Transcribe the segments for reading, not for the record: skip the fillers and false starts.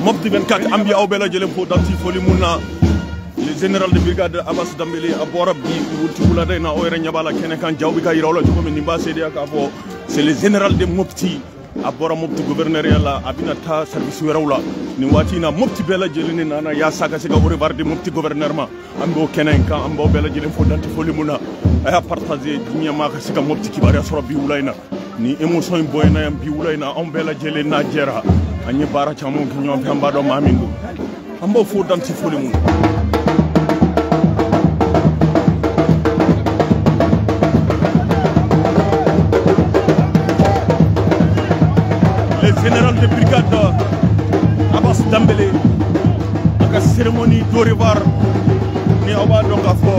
Mopti 24 ambi awbela jele fo danti foli munna le général de brigade Abass Dambélé abora bi wuti bulade na oyre nyabala kene kan jawbi ka yirawla ko min nimba sedi aka fo c'est le général de Mopti abora Mopti gouverneur yalla abina ta service werawla ni wati na Mopti bela jele ni nana ya saka sega ore varde Mopti gouverneur ma ambo kenen kan ambo bela jele fo danti foli munna aya partager dunya ma ka sega Mopti kibari asoro bi wulayna ni émotion boyna yam bi wulayna on bela jele na jera anye bara chamo ki ñom famba do mamindu ambo fo danti foli mun le général de brigade Abass Dambélé aka cérémonie d'Orivar ni awa donc afo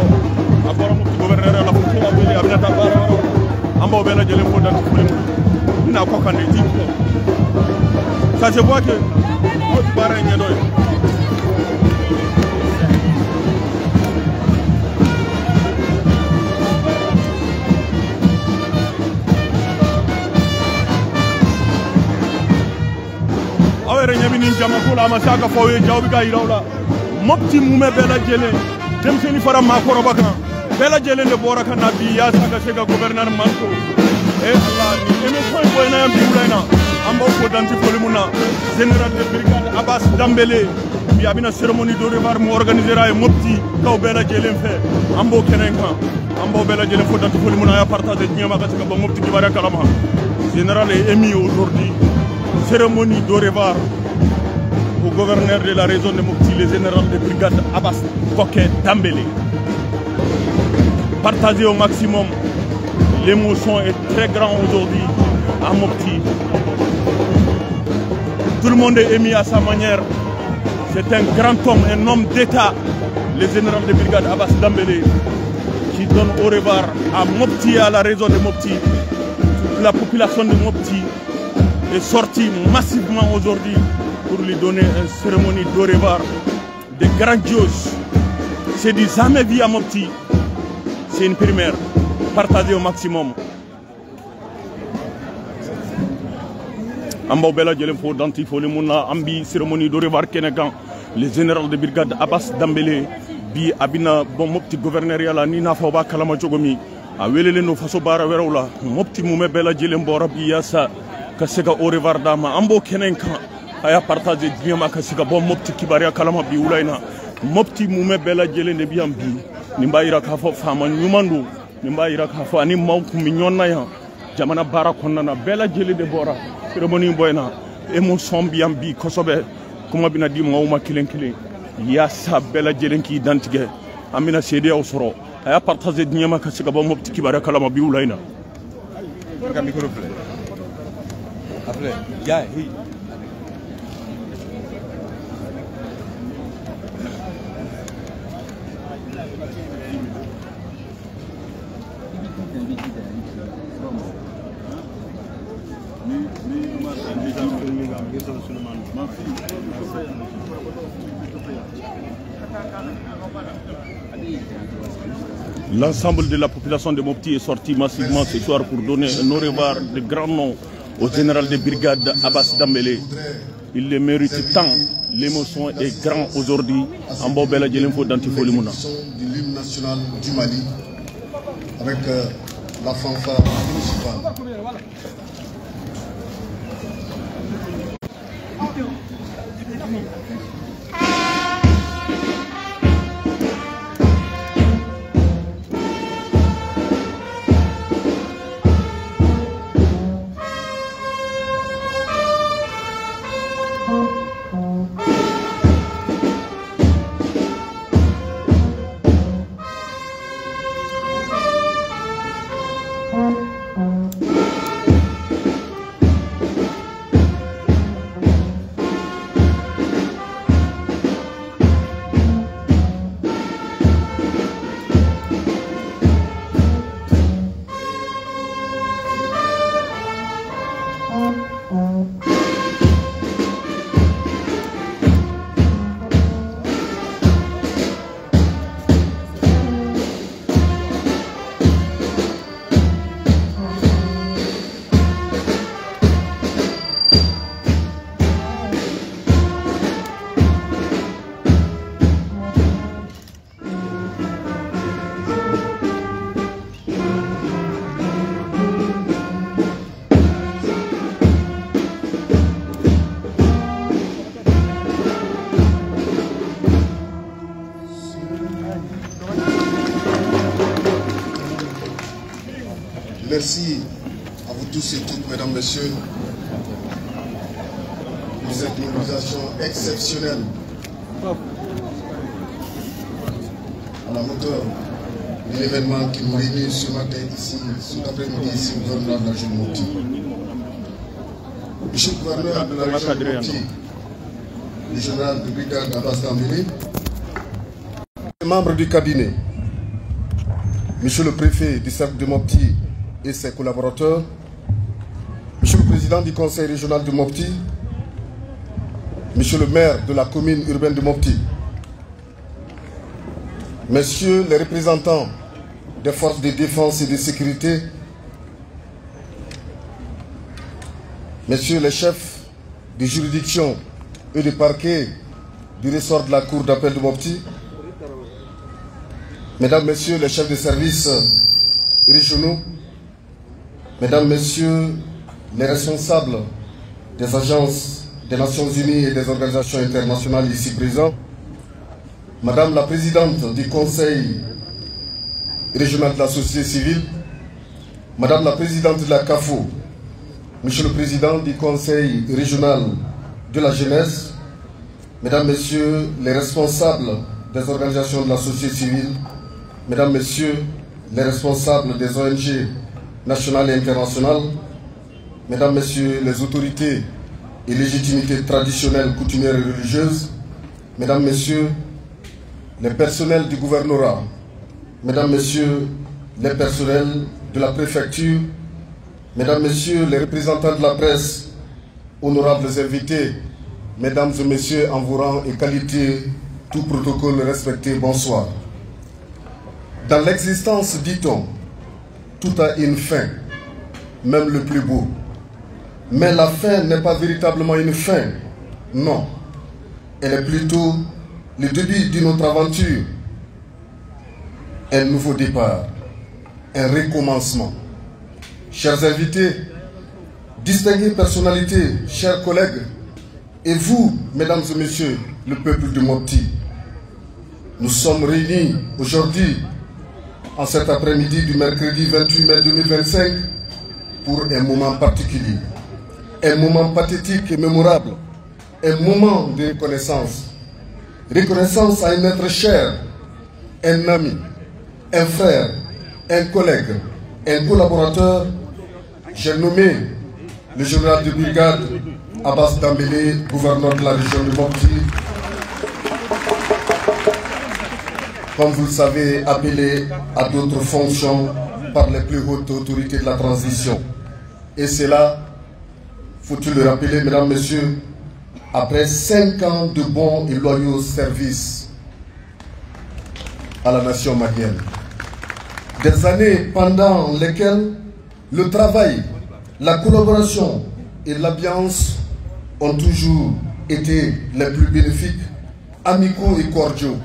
abora mo gouverneur la fo ko weli abinata bara ambo bela jele fo danti foli mun na ko kande ti ça se voit que votre parent est là. Awere nyamini njama kula masaka fawe jawbi ka irawla Mopti mume bela jele dem seni fara makoro baka bela jele ne bora kana bi ya saka sega gouverneur manko e Allah ni émission boyna yam biulayna ambo ko danti foli muna général de brigade Abass Dambélé bi abina cérémonie d'Orivar mo organisera e Mopti kaw bela jele fe ambo kenen kan ambo bela jele fo danti foli muna ya partager nyama ka ba Mopti ki bara kalama général est émis aujourd'hui cérémonie d'Orivar au gouverneur de la région de Mopti, le général de brigade Abass Dambélé. Partagez au maximum, l'émotion est très grande aujourd'hui à Mopti. Tout le monde est émis à sa manière. C'est un grand homme, un homme d'État, le général de brigade Abass Dambélé, qui donne Orivar à Mopti, à la région de Mopti. La population de Mopti est sortie massivement aujourd'hui pour lui donner une cérémonie d'Orivar de grandiose. C'est du jamais vu à Mopti. C'est une première. Partagez au maximum. Ambo bela jele fo danti foli muna ambi cérémonie d'Orivar kenekan le général de brigade Abass Dambélé bi abina bon Mopti gouverneur yala ni na fo ba kalama jogomi a welele no faso bara werawla Mopti mume bela jele mbora bi yasa ka sega Orivar dama ambo kenenkan aya partager diama ka sega bon Mopti kibari kalama bi ulayna Mopti mume bela jele ne bi ambi ni mbayira ka fo fama nyumandu ni mbayira ka fo ani mawku mi nyonna ya jamana bara konnana bela jele de bora cérémonie boyna émotion bi ambi kosobe kuma bina di mawma kilen ya sa bela jele ki identique amina cede o soro aya partager diama ka sega bon Mopti kibari kalama bi ulayna après ya hi L'ensemble de la population de Mopti est sorti massivement ce soir pour donner un Orivar de grand nom au général de brigade Abass Dambélé. Il le mérite tant. L'émotion est grande aujourd'hui. En Bobela Djelimfo Dantifoli Mouna. De l'hymne national du Mali avec la fanfare municipale. merci à vous tous et toutes, mesdames, messieurs, pour cette mobilisation exceptionnelle à la hauteur de l'événement qui nous réunit ce matin ici, cet après-midi ici au gouvernement de la région de Mopti. Monsieur le gouverneur de la région de Mopti, le général de brigade Abbas Dambélé, les membres du cabinet, Monsieur le préfet du cercle de Mopti et ses collaborateurs, Monsieur le président du conseil régional de Mopti, Monsieur le maire de la commune urbaine de Mopti, Messieurs les représentants des forces de défense et de sécurité, Messieurs les chefs de juridiction et de parquet du ressort de la cour d'appel de Mopti, Mesdames, Messieurs les chefs de service régionaux, Mesdames, Messieurs les responsables des agences des Nations Unies et des organisations internationales ici présents, Madame la Présidente du Conseil régional de la société civile, Madame la Présidente de la CAFO, Monsieur le Président du Conseil régional de la jeunesse, Mesdames, Messieurs les responsables des organisations de la société civile, Mesdames, Messieurs les responsables des ONG nationales et internationales, Mesdames, Messieurs les autorités et légitimités traditionnelles, coutumières et religieuses, Mesdames, Messieurs les personnels du gouvernorat, Mesdames, Messieurs les personnels de la préfecture, Mesdames, Messieurs les représentants de la presse, honorables invités, Mesdames et Messieurs en vos rangs et qualités, tout protocole respecté, bonsoir. Dans l'existence, dit-on, tout a une fin, même le plus beau. Mais la fin n'est pas véritablement une fin, non. Elle est plutôt le début d'une autre aventure, un nouveau départ, un recommencement. Chers invités, distinguées personnalités, chers collègues, et vous, mesdames et messieurs, le peuple de Mopti, nous sommes réunis aujourd'hui, en cet après-midi du mercredi 28 mai 2025, pour un moment particulier, un moment pathétique et mémorable, un moment de reconnaissance. Reconnaissance à un être cher, un ami, un frère, un collègue, un collaborateur. J'ai nommé le général de brigade Abbas Dambélé, gouverneur de la région de Mopti, comme vous le savez, appelé à d'autres fonctions par les plus hautes autorités de la transition. Et c'est là, faut-il le rappeler, mesdames, messieurs, après 5 ans de bons et loyaux services à la nation malienne. Des années pendant lesquelles le travail, la collaboration et l'ambiance ont toujours été les plus bénéfiques, amicaux et cordiaux.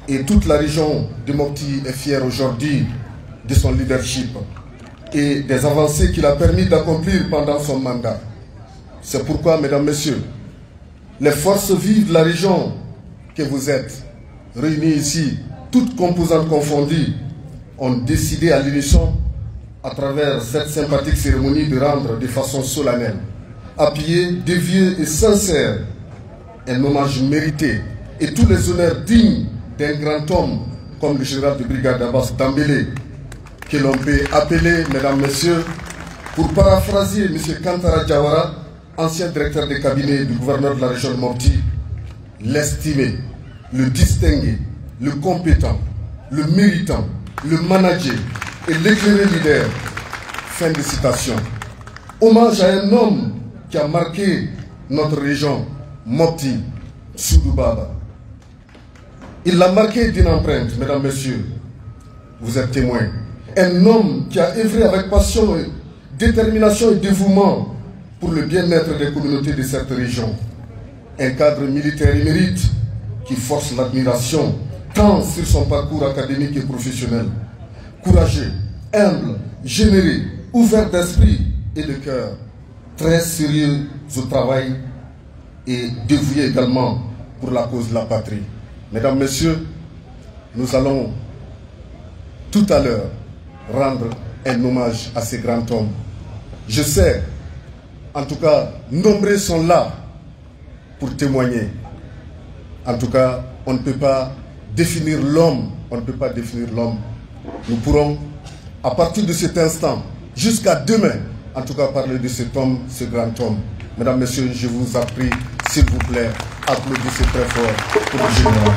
Et toute la région de Mopti est fière aujourd'hui de son leadership et des avancées qu'il a permis d'accomplir pendant son mandat. C'est pourquoi, mesdames, messieurs, les forces vives de la région que vous êtes, réunies ici, toutes composantes confondues, ont décidé à l'unisson, à travers cette sympathique cérémonie, de rendre de façon solennelle, appuyée, déviée et sincère, un hommage mérité et tous les honneurs dignes d'un grand homme comme le général de brigade Abbas Dambélé, que l'on peut appeler, mesdames, messieurs, pour paraphraser M. Kantara Diawara, ancien directeur de cabinet du gouverneur de la région de Mopti, l'estimé, le distingué, le compétent, le méritant, le manager et l'éclairé leader. Fin de citation. Hommage à un homme qui a marqué notre région, Mopti, Soudou Baba. Il l'a marqué d'une empreinte, mesdames, messieurs. Vous êtes témoins. Un homme qui a œuvré avec passion, détermination et dévouement pour le bien-être des communautés de cette région. Un cadre militaire émérite qui force l'admiration tant sur son parcours académique et professionnel. Courageux, humble, généreux, ouvert d'esprit et de cœur. Très sérieux au travail et dévoué également pour la cause de la patrie. Mesdames, Messieurs, nous allons tout à l'heure rendre un hommage à ces grands hommes. Je sais, en tout cas, nombreux sont là pour témoigner. En tout cas, on ne peut pas définir l'homme. On ne peut pas définir l'homme. Nous pourrons, à partir de cet instant, jusqu'à demain, en tout cas, parler de cet homme, ce grand homme. Mesdames, Messieurs, je vous en prie, s'il vous plaît, applaudissez très fort pour le général.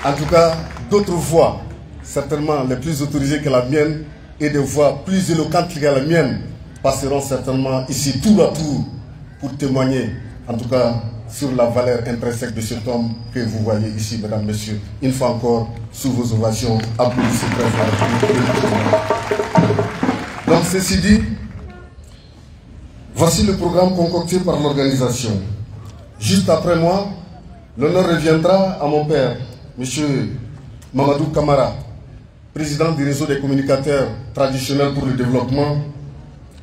En tout cas, d'autres voix, certainement les plus autorisées que la mienne, et des voix plus éloquentes que la mienne, passeront certainement ici tour à tour pour témoigner, en tout cas, sur la valeur intrinsèque de cet homme que vous voyez ici, mesdames, messieurs. Une fois encore, sous vos ovations, applaudissez très fort. Donc, ceci dit, voici le programme concocté par l'organisation. Juste après moi, l'honneur reviendra à mon père, M. Mamadou Kamara, président du réseau des communicateurs traditionnels pour le développement,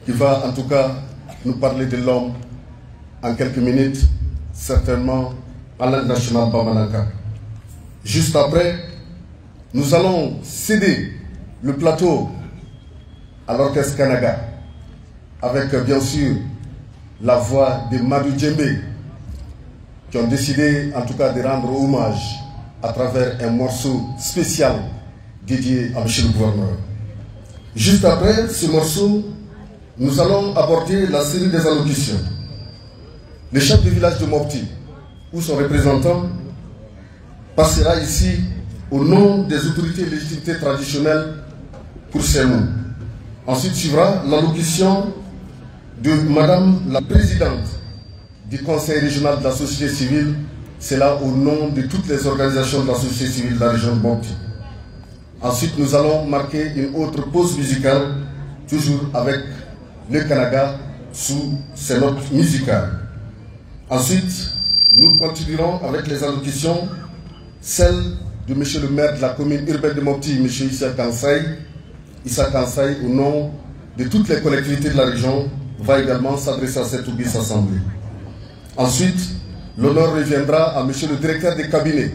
qui va en tout cas nous parler de l'homme en quelques minutes, certainement à l'aide nationale Bamanaka. Juste après, nous allons céder le plateau à l'orchestre Kanaga, avec bien sûr la voix de Madou Djembe, qui ont décidé en tout cas de rendre hommage à travers un morceau spécial dédié à M. le gouverneur. Juste après ce morceau, nous allons aborder la série des allocutions. Le chef du village de Mopti, ou son représentant, passera ici au nom des autorités et légitimités traditionnelles pour ces mots. Ensuite suivra l'allocution de Madame la Présidente du Conseil régional de la société civile, c'est là au nom de toutes les organisations de la société civile de la région de Mopti. Ensuite, nous allons marquer une autre pause musicale, toujours avec le Kanaga sous ses notes musicales. Ensuite, nous continuerons avec les allocutions, celle de M. le maire de la commune urbaine de Mopti, M. Issa Kansai. Issa Kansai, au nom de toutes les collectivités de la région, va également s'adresser à cette auguste assemblée. Ensuite, l'honneur reviendra à M. le directeur des cabinets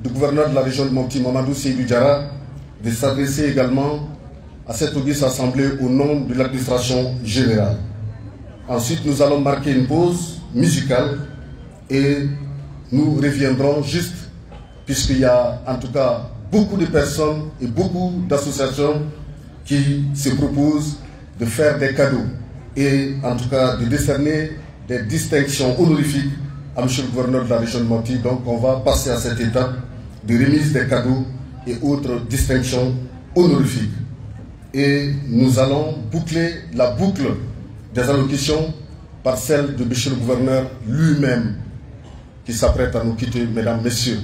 du gouverneur de la région de Mopti, Mamadou Seydou Diarra, de s'adresser également à cette auguste assemblée au nom de l'administration générale. Ensuite, nous allons marquer une pause musicale et nous reviendrons juste, puisqu'il y a en tout cas beaucoup de personnes et beaucoup d'associations qui se proposent de faire des cadeaux et en tout cas de décerner des distinctions honorifiques à M. le gouverneur de la région de Mopti. Donc on va passer à cette étape de remise des cadeaux et autres distinctions honorifiques. Et nous allons boucler la boucle des allocutions par celle de M. le gouverneur lui-même qui s'apprête à nous quitter, mesdames, messieurs.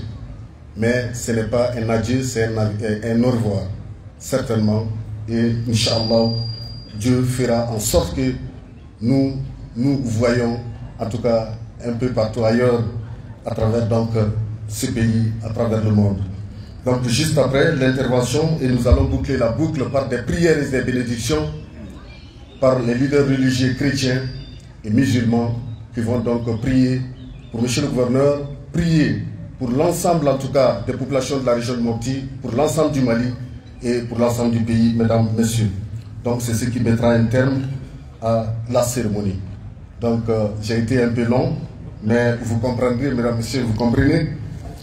Mais ce n'est pas un adieu, c'est un au revoir, certainement. Et Inch'Allah, Dieu fera en sorte que nous voyons, en tout cas un peu partout ailleurs, à travers donc ce pays, à travers le monde. Donc juste après l'intervention, et nous allons boucler la boucle par des prières et des bénédictions par les leaders religieux chrétiens et musulmans qui vont donc prier pour M. le gouverneur, prier pour l'ensemble en tout cas des populations de la région de Mopti, pour l'ensemble du Mali et pour l'ensemble du pays, mesdames, messieurs. Donc c'est ce qui mettra un terme à la cérémonie. Donc j'ai été un peu long, mais vous comprendrez, mesdames, messieurs, vous comprenez,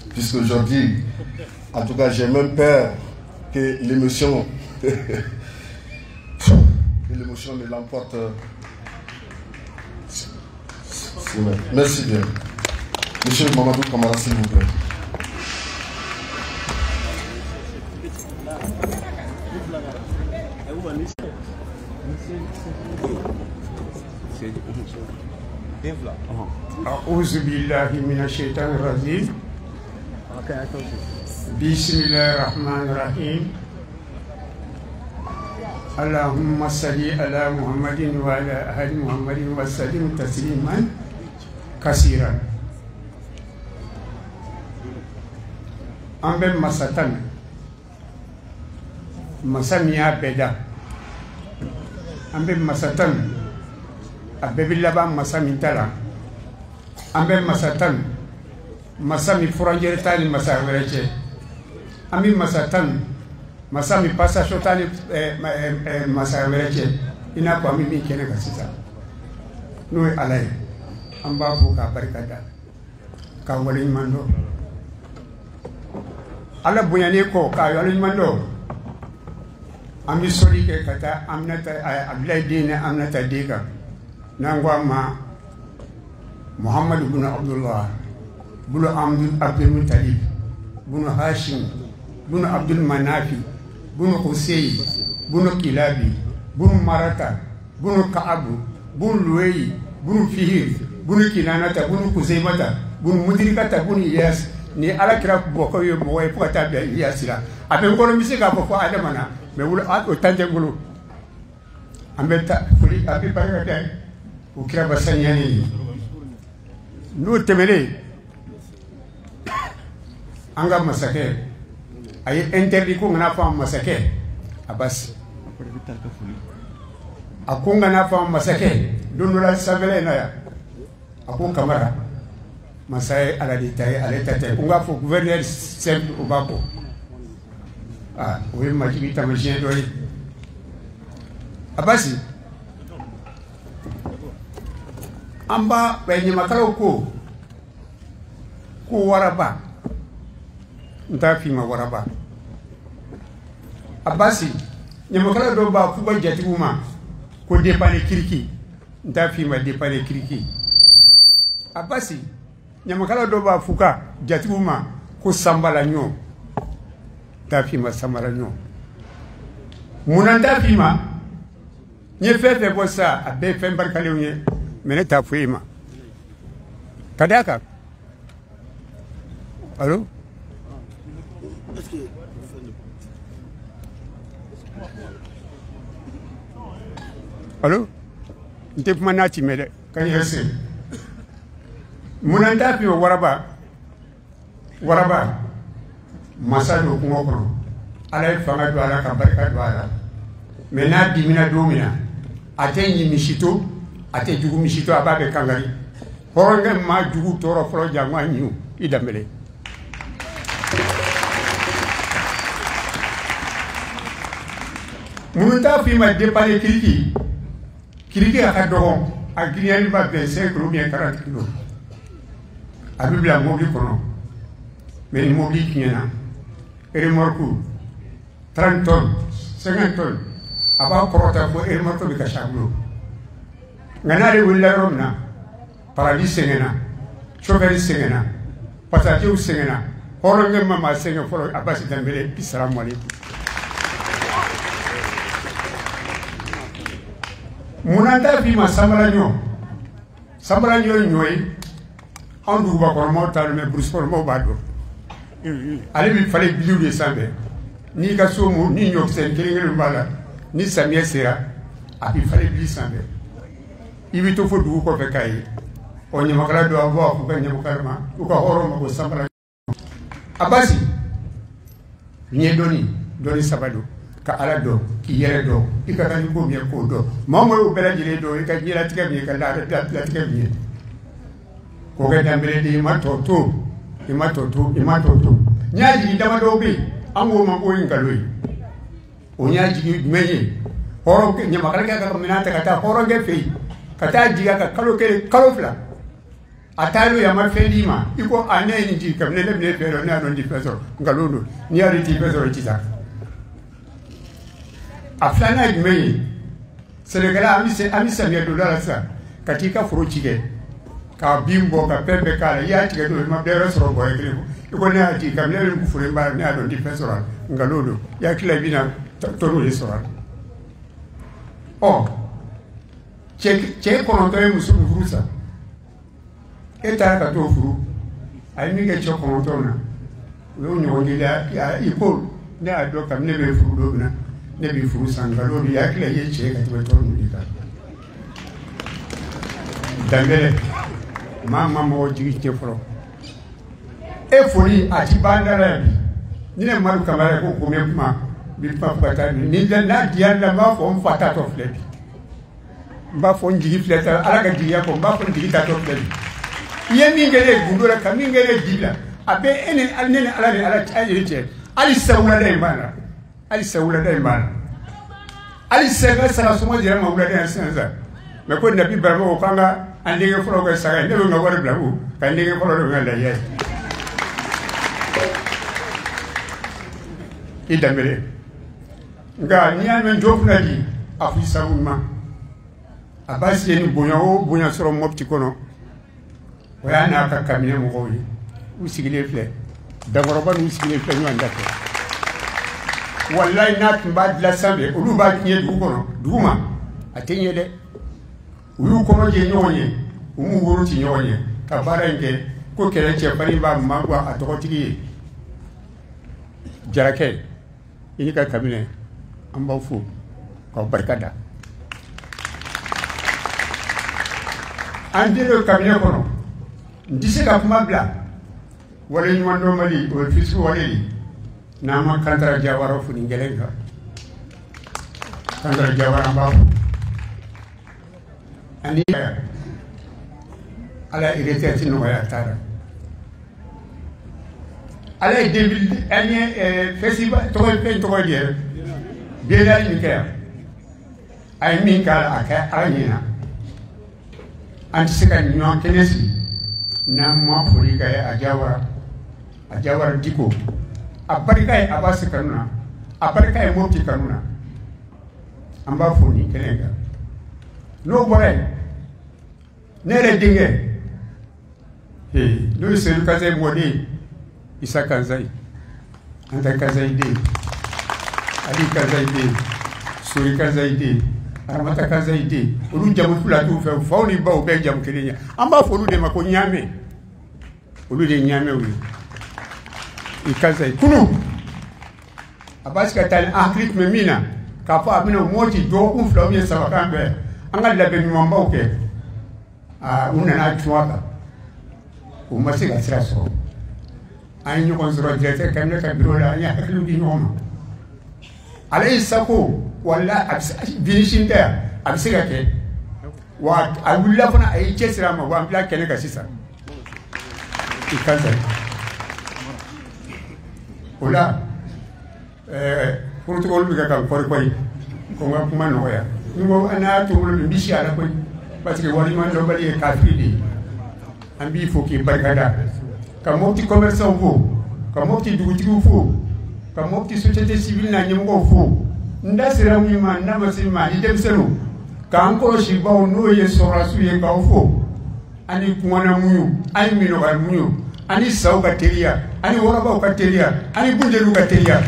puisqu'aujourd'hui, en tout cas, j'ai même peur que l'émotion ne l'emporte. Merci bien. Monsieur Mamadou Kamara, s'il vous plaît. أعوذ بالله من الشيطان الرجيم بسم الله الرحمن الرحيم اللهم صل على محمد وعلى آل محمد وسلم تسليما كثيرا أمبر مساتن مساميا بدا أمبر مساتن أبي لبا مسامي تلا أمبر مساتن مسامي فرانجر تالي مسافرتي أمي مساتن masa mi pasa shotani masa wɛrɛ ina ko mi min kɛnɛ kan sisan n'o ye Ala ye an b'a fo k'a barika da k'a waleɲuman dɔn Ala bonyanen kɔ k'a waleɲuman dɔn an bɛ sɔli kɛ ka taa Abdulayi den ni Aminata den kan n'an ko a ma Muhamadu bunu Abdullah bunu Abdul Mutalib bunu Hashim bunu Abdul Manafi bunu Huseyi bunu Kilabi bunu Marata bunu Ka'abu bunu Luweyi bunu Fihir bunu Kinanata bunu Kuzaimata bunu Mudirikata bunu Iyas ni Ala kira bɔkɔ ye mɔgɔ ye fo ka taa bila Iyasi la a bɛ n kɔnɔ n bɛ se k'a fɔ fo Adama na mais o tan tɛ n bolo an bɛ taa foli a bɛ barika da o kira ba saniyalen ye n'o tɛmɛnen an ka masakɛ a ye interdit ko n kana fɔ an masakɛ Abasi a ko n kana fɔ an masakɛ don dɔ la sanfɛla in na yan a ko Kamara masa ye Ala de ta ye ale ta tɛ ko n k'a fɔ gouverneur simple o b'a kɔ o ye majigi taamasiyɛn dɔ ye Abasi an b'a ɲamakalaw ko waraba n t'a f'i ma waraba Abasi ɲamakala dɔw b'a f'u ka jatigiw ma ko dépane kiriki n t'a f'i ma dépane kiriki Abasi ɲamakala dɔw b'a f'u ka jatigiw ma ko sanbala ɲɔ n t'a f'i ma sanbala ɲɔ munna n t'a f'i ma n ye fɛn fɛn fɔ sisan a bɛɛ ye fɛn barikalenw ye mais ne t'a fɔ e ma ka d'a kan allo allo n tɛ kuma n'a ci mɛn dɛ ka n yɛrɛ se munna n t'a f'i ma waraba masa don kungo kɔnɔ Ala ye fanga don a la ka barika don a la mais n'a dimina don min na a tɛ ɲi misi to a tɛ jugu misi to a b'a bɛ kangari hɔrɔnkɛ maa jugu tɔɔrɔ fɔlɔ jango a ɲiw i danbɛlɛ munnu t'a f'i ma dépane kiriki a ka dɔgɔ a giriyali ba 25 kilos ou bien 40 kilos a bɛ bila mobili kɔnɔ mais ni mobili tiɲɛna remorque 30 tonnes 50 tonnes a b'a kɔrɔta fo remorque bɛ kasi a bolo nka n'ale wulila yɔrɔ min na paradis sɛgɛnna chauffeur sɛgɛnna passager sɛgɛnna hɔrɔnkɛ ma maa sɛgɛn fɔlɔ Abasi Danbɛlɛ salamu aleykum munna n t'a f'i ma sanbala ɲɔ ye ɲɔ ye anw dugubakɔrɔmaw t'a dɔn mais burusikɔnɔmaw b'a dɔn ale bɛ falen biliw de sanfɛ n'i ka so ni ɲɔkisɛ kelen b'a la ni samiyɛ sera a bɛ falen bili sanfɛ i bɛ to fo dugu kɔfɛ k'a ye ɔ ɲamakala dɔ a bɔ a k'u ka ɲamakala ma u ka hɔrɔn ma ko sanbala Abasi n ye dɔnni saba don ka Ala dɔn k'i yɛrɛ dɔn i ka kan ni ko min ye k'o dɔn maa o maa y'o bɛɛ lajɛlen dɔn i ka diɲɛlatigɛ min ye ka latigɛ min ye k'o kɛ Danbɛlɛ de i ma tɔ to n y'a jigi dama dɔw bɛ yen an k'o ma ko nkalon ye o y'a jigi jumɛn ye hɔrɔnkɛ ɲamakalakɛ ka minɛn ta ka taa hɔrɔnkɛ fɛ yen ka taa jigi a ka kalo kelen kalo fila a taa n'o ye a ma fɛn d'i ma i ko ne ye nin jigi kabini ne bɛ ne fɛ dɔn ne y'a dɔn n tɛ fɛn sɔrɔ nkalon don n'i y'a dɔn i tɛ fɛn sɔrɔ i tɛ taa a filanan ye jumɛn ye sɛnɛkɛla an bɛ samiyɛ donda la sisan ka t'i ka foro ci kɛ k'a bin bɔ ka fɛn bɛɛ k'a la i y'a tigɛ don i ma bɛɛ yɔrɔ sɔrɔ bɔrɛ kelen i ko ne y'a jigi kabini ne bɛ nin foro in baara ne y'a dɔn n tɛ fɛn sɔrɔ a la nkalon don i hakili la i bɛna tɔnɔ de sɔrɔ a la ɔ cɛ 9 ye muso min furu sa e taara ka t'o furu a ye min kɛ cɛ 9 na o y'o ɲɔgɔn kelen i ko ne y'a dɔn kabini ne bɛ furu don min na ne b'i furu san nkalon don i hakili la i ye cɛ ka tɛmɛ tɔn ninnu kan Danbɛlɛ maa ma mɔgɔ jigi cɛ fɔlɔ e foli a ti ban da la yan bi ni ne Madu Kamara ko ko mɛ kuma bi kuma fo ka taa ni n'a diyara la n b'a fɔ n fa tatɔ filɛ bi n b'a fɔ n jigi filɛ ta Ala ka jigiya kɔ n b'a fɔ n jigi tatɔ filɛ bi i ye min kɛ ne gundo la ka min kɛ ne jibi la a bɛ e ni ne ni Ala ni Ala cɛ hali sisan wulada in b'a la ali sa wula da imbal ali sega sala suma jira ma wula da senza me ko nabi barma ko kanga andege folo ko saga ne nga war blabu kan ndege folo do ngala ye idamere nga nyame jofna di afisa umma abasi ni bonya soro mopti kono wayana ka kamine mo ko yi usigile fle dagoroba usigile fle nyanda ko wallahi nat mbad la sambe ulu ba kinye du kono duma atenye de ulu kono je nyonye umu wuru ti nyonye ka barange ko kere che fari ba magwa atokotigi jarake ini ka kamine amba fu ko barkada andelo kamine kono ndise ka kuma bla wala ñu mando mali o fisu wala na ma kantara jawara fu ni ngelenga kantara jawara ba ani ala irete ti no ya tara ala debil ani festival to ko je biela ni ke ay min kala aka aranyina anti sika nyon kenesi na ma furika ya ajawara diko abarika ya abasi kanuna abarika ya mopti kanuna amba funi kelenga no bore nere dinge no se kaze modi isa kanzai anta kanzai de ali kanzai de suri kanzai de aramata kanzai de ulu jamu fula tu fe fauni ba o be jamu kelenya amba fonu de mako nyame ulu de nyame wi ikazai kunu abasi ka tal akrit memina ka fa amina moti do ku flo mi sa ka be anga la be mi mamba o ke una na chuaka o masi ga sira so ay ñu kon zoro jete kam ne ka biro la nya aklu di ñoma alay sako wala binishin da abisiga ke wa abulla fana ay cesira ma wa ambla kene ka sisa ikaza wala protocol bi ka ko ko nga kuma no ya ngo ana to mo bi shi ala ko parce que wali man do bali ka fidi ambi fo ki barkada ka moti commerçant fo ka moti dugutigu fo ka moti société civile na nyimgo fo ndasira mwima na masima ni demselo ka anko shi bawo no ye sora su ye ka fo ani kumana muyu ani mino ga muyu ani sauka teria ani wora ba ka teria ani bunje lu ka teria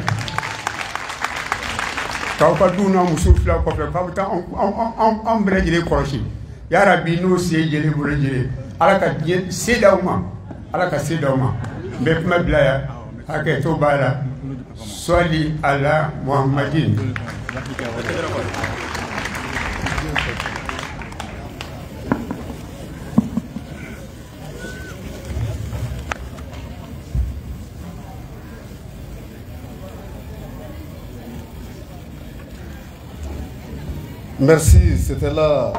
ka pa duna musul fla ko ka ta on brejire koroshi ya rabbi no se jele brejire ala ka seda uma ala ka seda uma be kuma blaya ake to bala swali ala muhammadin Merci, c'était là,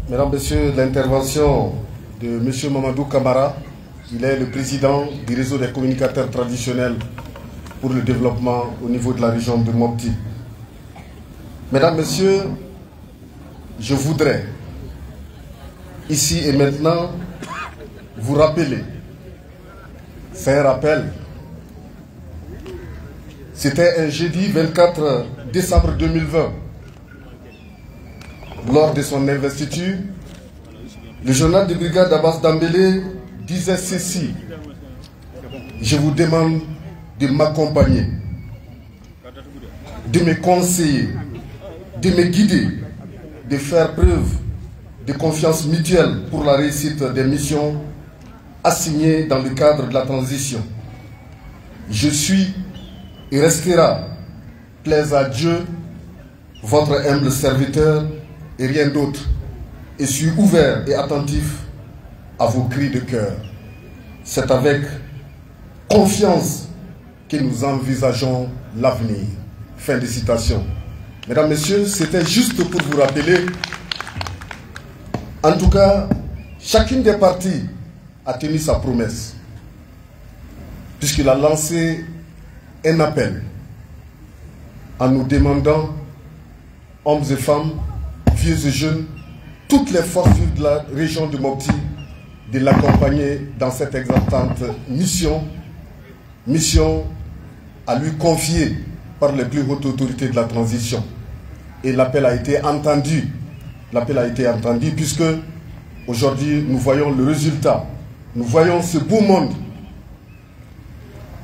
mesdames, messieurs, l'intervention de M. Mamadou Camara. Il est le président du réseau des communicateurs traditionnels pour le développement au niveau de la région de Mopti. Mesdames, messieurs, je voudrais ici et maintenant vous rappeler, c'est un rappel, c'était un jeudi 24 décembre 2020, lors de son investiture, le journal de brigade Abbas Dambélé disait ceci: je vous demande de m'accompagner, de me conseiller, de me guider, de faire preuve de confiance mutuelle pour la réussite des missions assignées dans le cadre de la transition. Je suis et restera, plaise à Dieu, votre humble serviteur et rien d'autre, et suis ouvert et attentif à vos cris de cœur. C'est avec confiance que nous envisageons l'avenir. Fin de citation. Mesdames, Messieurs, c'était juste pour vous rappeler, en tout cas, chacune des parties a tenu sa promesse, puisqu'il a lancé un appel en nous demandant, hommes et femmes, vieux et jeunes, toutes les forces de la région de Mopti, de l'accompagner dans cette exaltante mission à lui confier par les plus hautes autorités de la transition. Et l'appel a été entendu. L'appel a été entendu puisque aujourd'hui nous voyons le résultat. Nous voyons ce beau monde.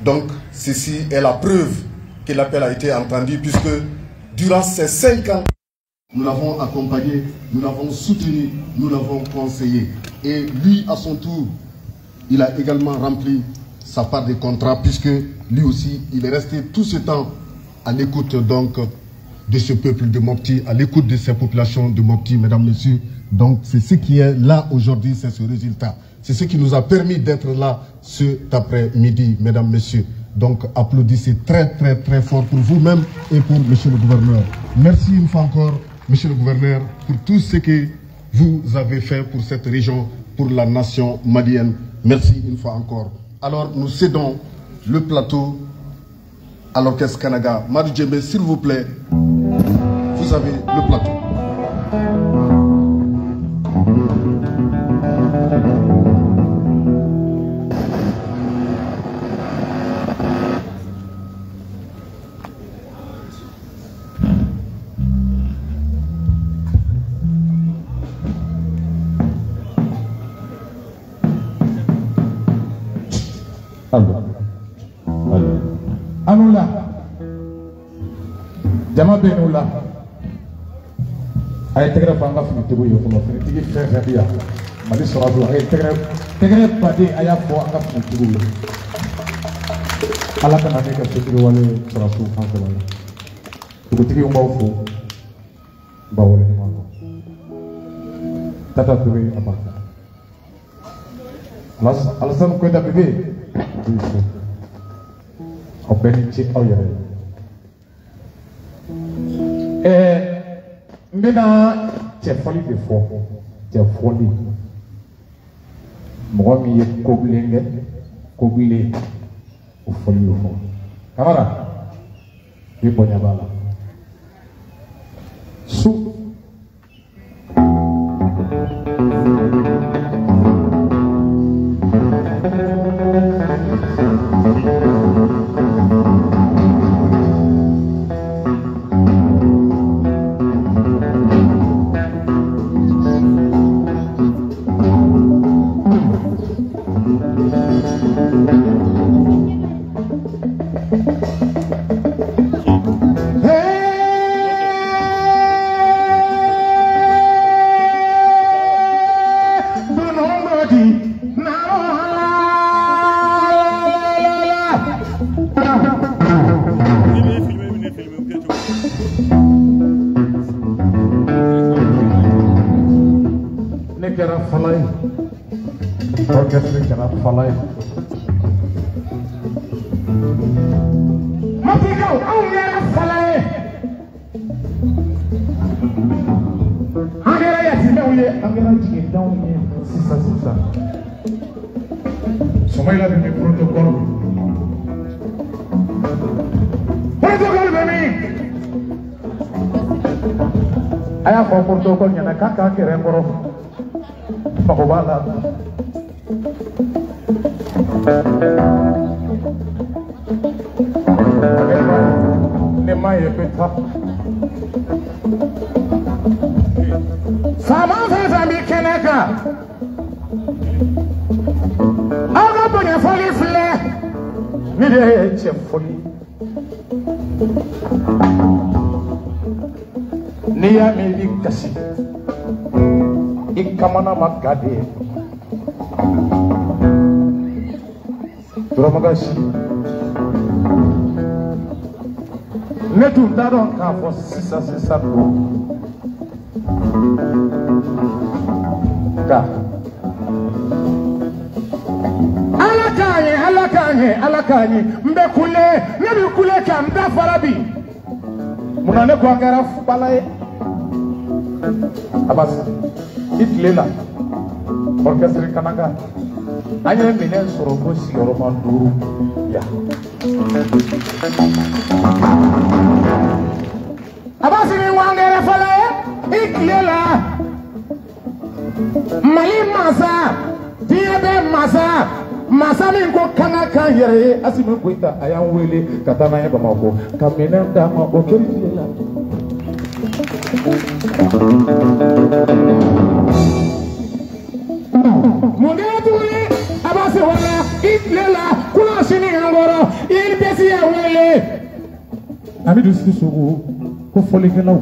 Donc ceci est la preuve que l'appel a été entendu puisque durant ces 5 ans, nous l'avons accompagné, nous l'avons soutenu, nous l'avons conseillé. Et lui, à son tour, il a également rempli sa part des contrats puisque lui aussi, il est resté tout ce temps à l'écoute donc de ce peuple de Mopti, à l'écoute de ces populations de Mopti, mesdames, messieurs. Donc c'est ce qui est là aujourd'hui, c'est ce résultat. C'est ce qui nous a permis d'être là cet après-midi, mesdames, messieurs. Donc applaudissez très très très fort pour vous-même et pour monsieur le gouverneur. Merci une fois encore, monsieur le gouverneur, pour tout ce que vous avez fait pour cette région, pour la nation malienne. Merci une fois encore. Alors nous cédons le plateau à l'orchestre Kanaga. Madi Djembe, s'il vous plaît, vous avez le plateau. Anula jama benula ay tegre fanga finitigo yo ko finitigi fefebia mali soradu ay tegre padi aya fo anga finitigo yo ala kana ne ka fitiri wale sorasu fanga wale ko tigi umba fo bawole ma tata tuwe abaka alasan ko da bebe Obeni cik oh ya. Mbena cefoli before cefoli. Mwami ye koblenge koble ufoli ufo. Kamera. Iponya bala. Su. Somalia de protocolo. Protocolo bemi. Aya ko protocol nyana kaka kere ngoro. Pakobala. Ne mai peta. Sama fa mi keneka. Aga ponya foli fle. Mi de che foli. Niya mi dikasi. Ikamana magade. Turamagashi. Netu daron ka fo sisa do. Ka. Alakanye mbekule nebikule ka mda farabi munane kwa ngara fubalaye abas itlela orchestre Kanaga anye minen sorogo sioro manduru ya masa diɲɛ bɛ masa masa min ko kanga kan yɛrɛ ye Asimi Goyita a y'an wele ka taa n'an ye Bamakɔ ka minɛn d'a ma o kɛli tile la mun kɛra tuguni Abasi wala i tile la kɔlɔsini an kɔrɔ INPS y'a wele Hamidu Sisoko ko fɔlikɛlaw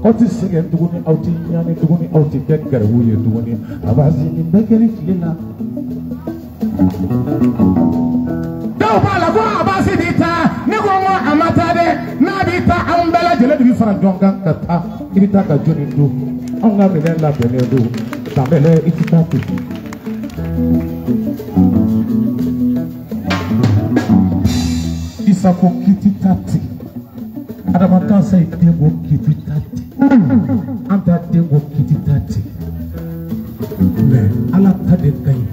aw tɛ sɛgɛn tuguni aw tɛ ɲani tuguni aw tɛ kɛ garibuw ye tuguni Abasi nin bɛɛ kɛli tile la dɔw b'a la ko Abasi b'i taa ne ko n ko a ma taa dɛ n'a b'i taa anw bɛɛ lajɛlen de bɛ fara ɲɔgɔn kan ka taa i bɛ taa ka jɔnni don anw ka minɛn labɛnnen don Danbɛlɛ i tɛ taa ten Isako k'i tɛ taa ten Adama Kansa ye den ko k'i tɛ taa ten an ta den ko k'i tɛ taa ten mais Ala ta de ka ɲi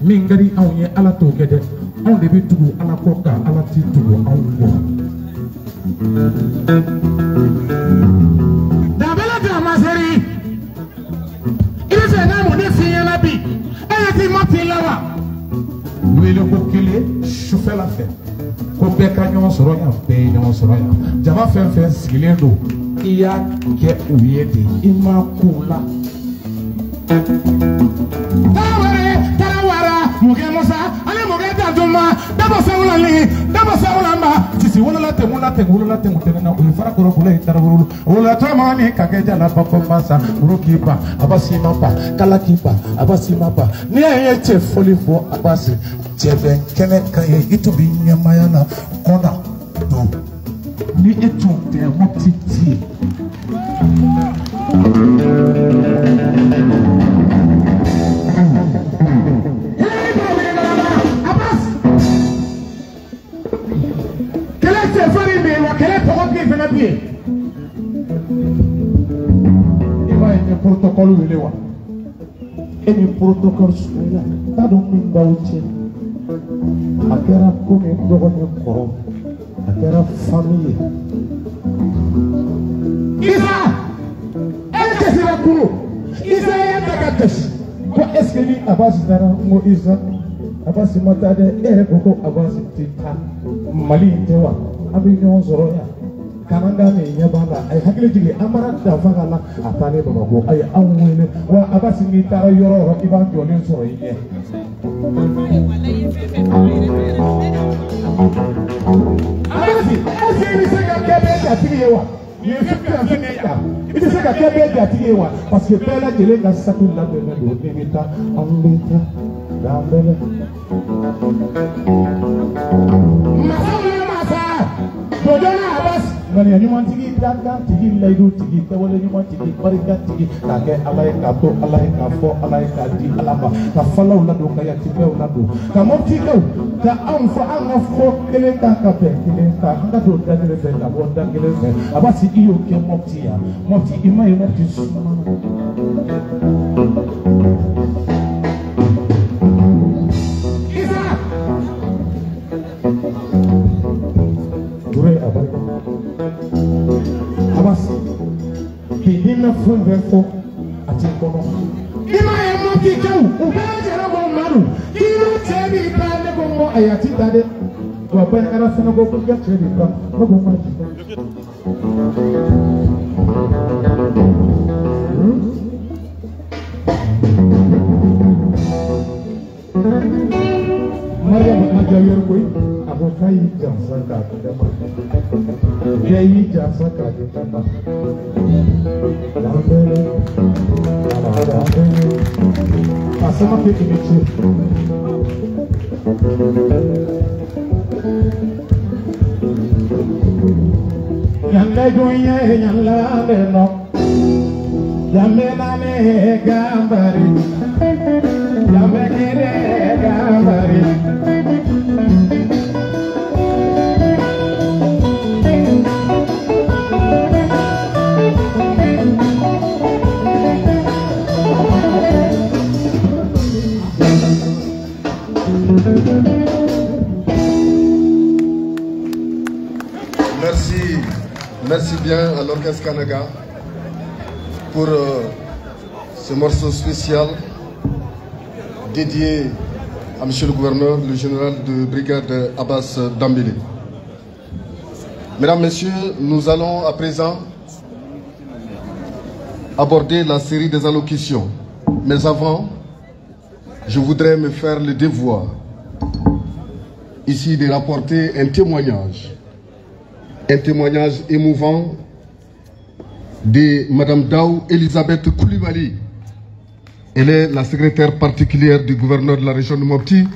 min ka di anw ye Ala t'o kɛ dɛ anw de bɛ tugu Ala kɔ nka Ala t'i tugu anw kɔ Danbɛlɛ tɛ a ma seri i bɛ fɛ n'a mun de f'i ɲɛna bi e yɛ t'i ma t'i la wa wele ko kelen sufɛla fɛ ko bɛɛ ka ɲɔgɔn sɔrɔ yan bɛɛ ye ɲɔgɔn sɔrɔ yan jama fɛn fɛn sigilen don I y'a kɛ u ye de I ma k'u la Tarawara Mokɛ Musa ale Mokɛ Dantuma Dabo Sawulali Dabo Sawulamba Sisi wolola tɛmu la tɛmu wolola tɛmu tɛnɛna o ye farakɔrɔ bolo ye Tarawuru wolola tɔma ni ka kɛ jala bakɔ masa muru k'i ban Abasi ma ban kala k'i ban Abasi ma ban n'i y'a ye cɛ fɔli fɔ Abasi cɛ bɛ kɛnɛ ka ye I tun bɛ ɲɛmaya la kɔnɔ don ni e tun tɛ Mopti ti ye protocole wele wa e ni protocole suya ta dɔn min b'aw cɛ a kɛra komi dɔgɔ ni kɔrɔ a kɛra famille ye Isa e kasira kuru Isa ye ta ka kasi ko est-ce que ni Abasi taara n ko Isa Abasi ma taa dɛ e yɛrɛ ko ko Abasi tɛ taa Mali in tɛ wa an bɛ ɲɔgɔn sɔrɔ yan Kananda ne ɲɛ b'a la a ye hakili jigin an mana dafa ka la a taalen Bamakɔ a ye anw wele wa Abasi n'i taara yɔrɔ o yɔrɔ I b'a jɔlen sɔrɔ I ɲɛ Abasi est-ce que I bɛ se ka kɛ bɛɛ jatigi ye wa nin ye situation ye ta I bɛ se ka kɛ bɛɛ jatigi ye wa parce que bɛɛ lajɛlen ka saki labɛnnen don I bɛ taa an bɛ taa Danbɛlɛ masa ye masa dɔjɔna Abasi ŋaniya ɲumantigi dantigi layidutigi kɛwale ɲumantigi barikatigi k'a kɛ Ala ye k'a to Ala ye k'a fɔ Ala ye k'a di Ala ma ka falaw ladon ka yatimɛw ladon ka mɔptikɛw ka anw fɔ an ka fɔ kelen kan ka bɛn kelen kan an ka don da kelen fɛ ka bɔ da kelen fɛ Abasi I y'o kɛ Mopti yan Mopti I ma ye Mopti suma Isa Dure Abarika Abasi k'i hinɛ fɛn fɛn fɔ a t'i kɔnɔ I ma ye Moptikɛw u bɛɛ lajɛlen ko Madu k'i n'u cɛ b'i ta ne ko n ko ayi a t'i ta dɛ wa Baɲaŋara fana ko k'i ka cɛ b'i ta ne ko n ma ji Mariama ma ja yɔrɔ koyi a ko k'a y'i jansa k'a di ne ma bɛɛ y'i jansa k'a di ne ma Danbɛlɛ Danbɛlɛ a sama kɛ k'i ni ce Yande goye yalla de no Yame nane gambari Yame kere gambari Merci bien à l'orchestre Kanaga pour ce morceau spécial dédié à Monsieur le gouverneur, le général de brigade Abbas Dambélé. Mesdames, Messieurs, nous allons à présent aborder la série des allocutions. Mais avant, je voudrais me faire le devoir ici de rapporter un témoignage émouvant de Madame Daou Elisabeth Koulibaly. Elle est la secrétaire particulière du gouverneur de la région de Mopti,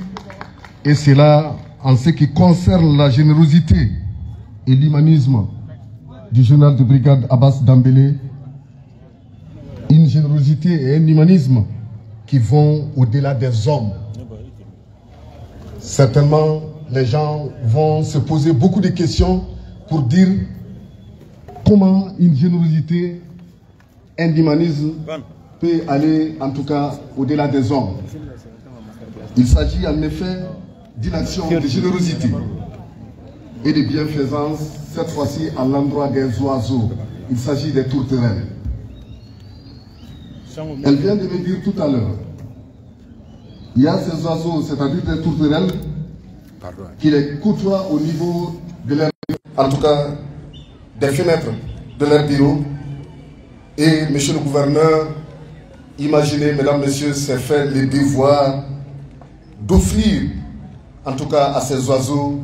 et c'est là, en ce qui concerne la générosité et l'humanisme du général de brigade Abbas Dambélé, une générosité et un humanisme qui vont au-delà des hommes. Certainement, les gens vont se poser beaucoup de questions pour dire comment une générosité, un humanisme peut aller en tout cas au-delà des hommes. Il s'agit en effet d'une action de générosité et de bienfaisance, cette fois-ci à l'endroit des oiseaux. Il s'agit des tourterelles. Elle vient de me dire tout à l'heure, il y a ces oiseaux, c'est-à-dire des tourterelles, qui les côtoient au niveau de leur, en tout cas des fenêtres de leur bureau. Et monsieur le gouverneur, imaginez, mesdames, messieurs, c'est faire le devoir d'offrir, en tout cas à ces oiseaux,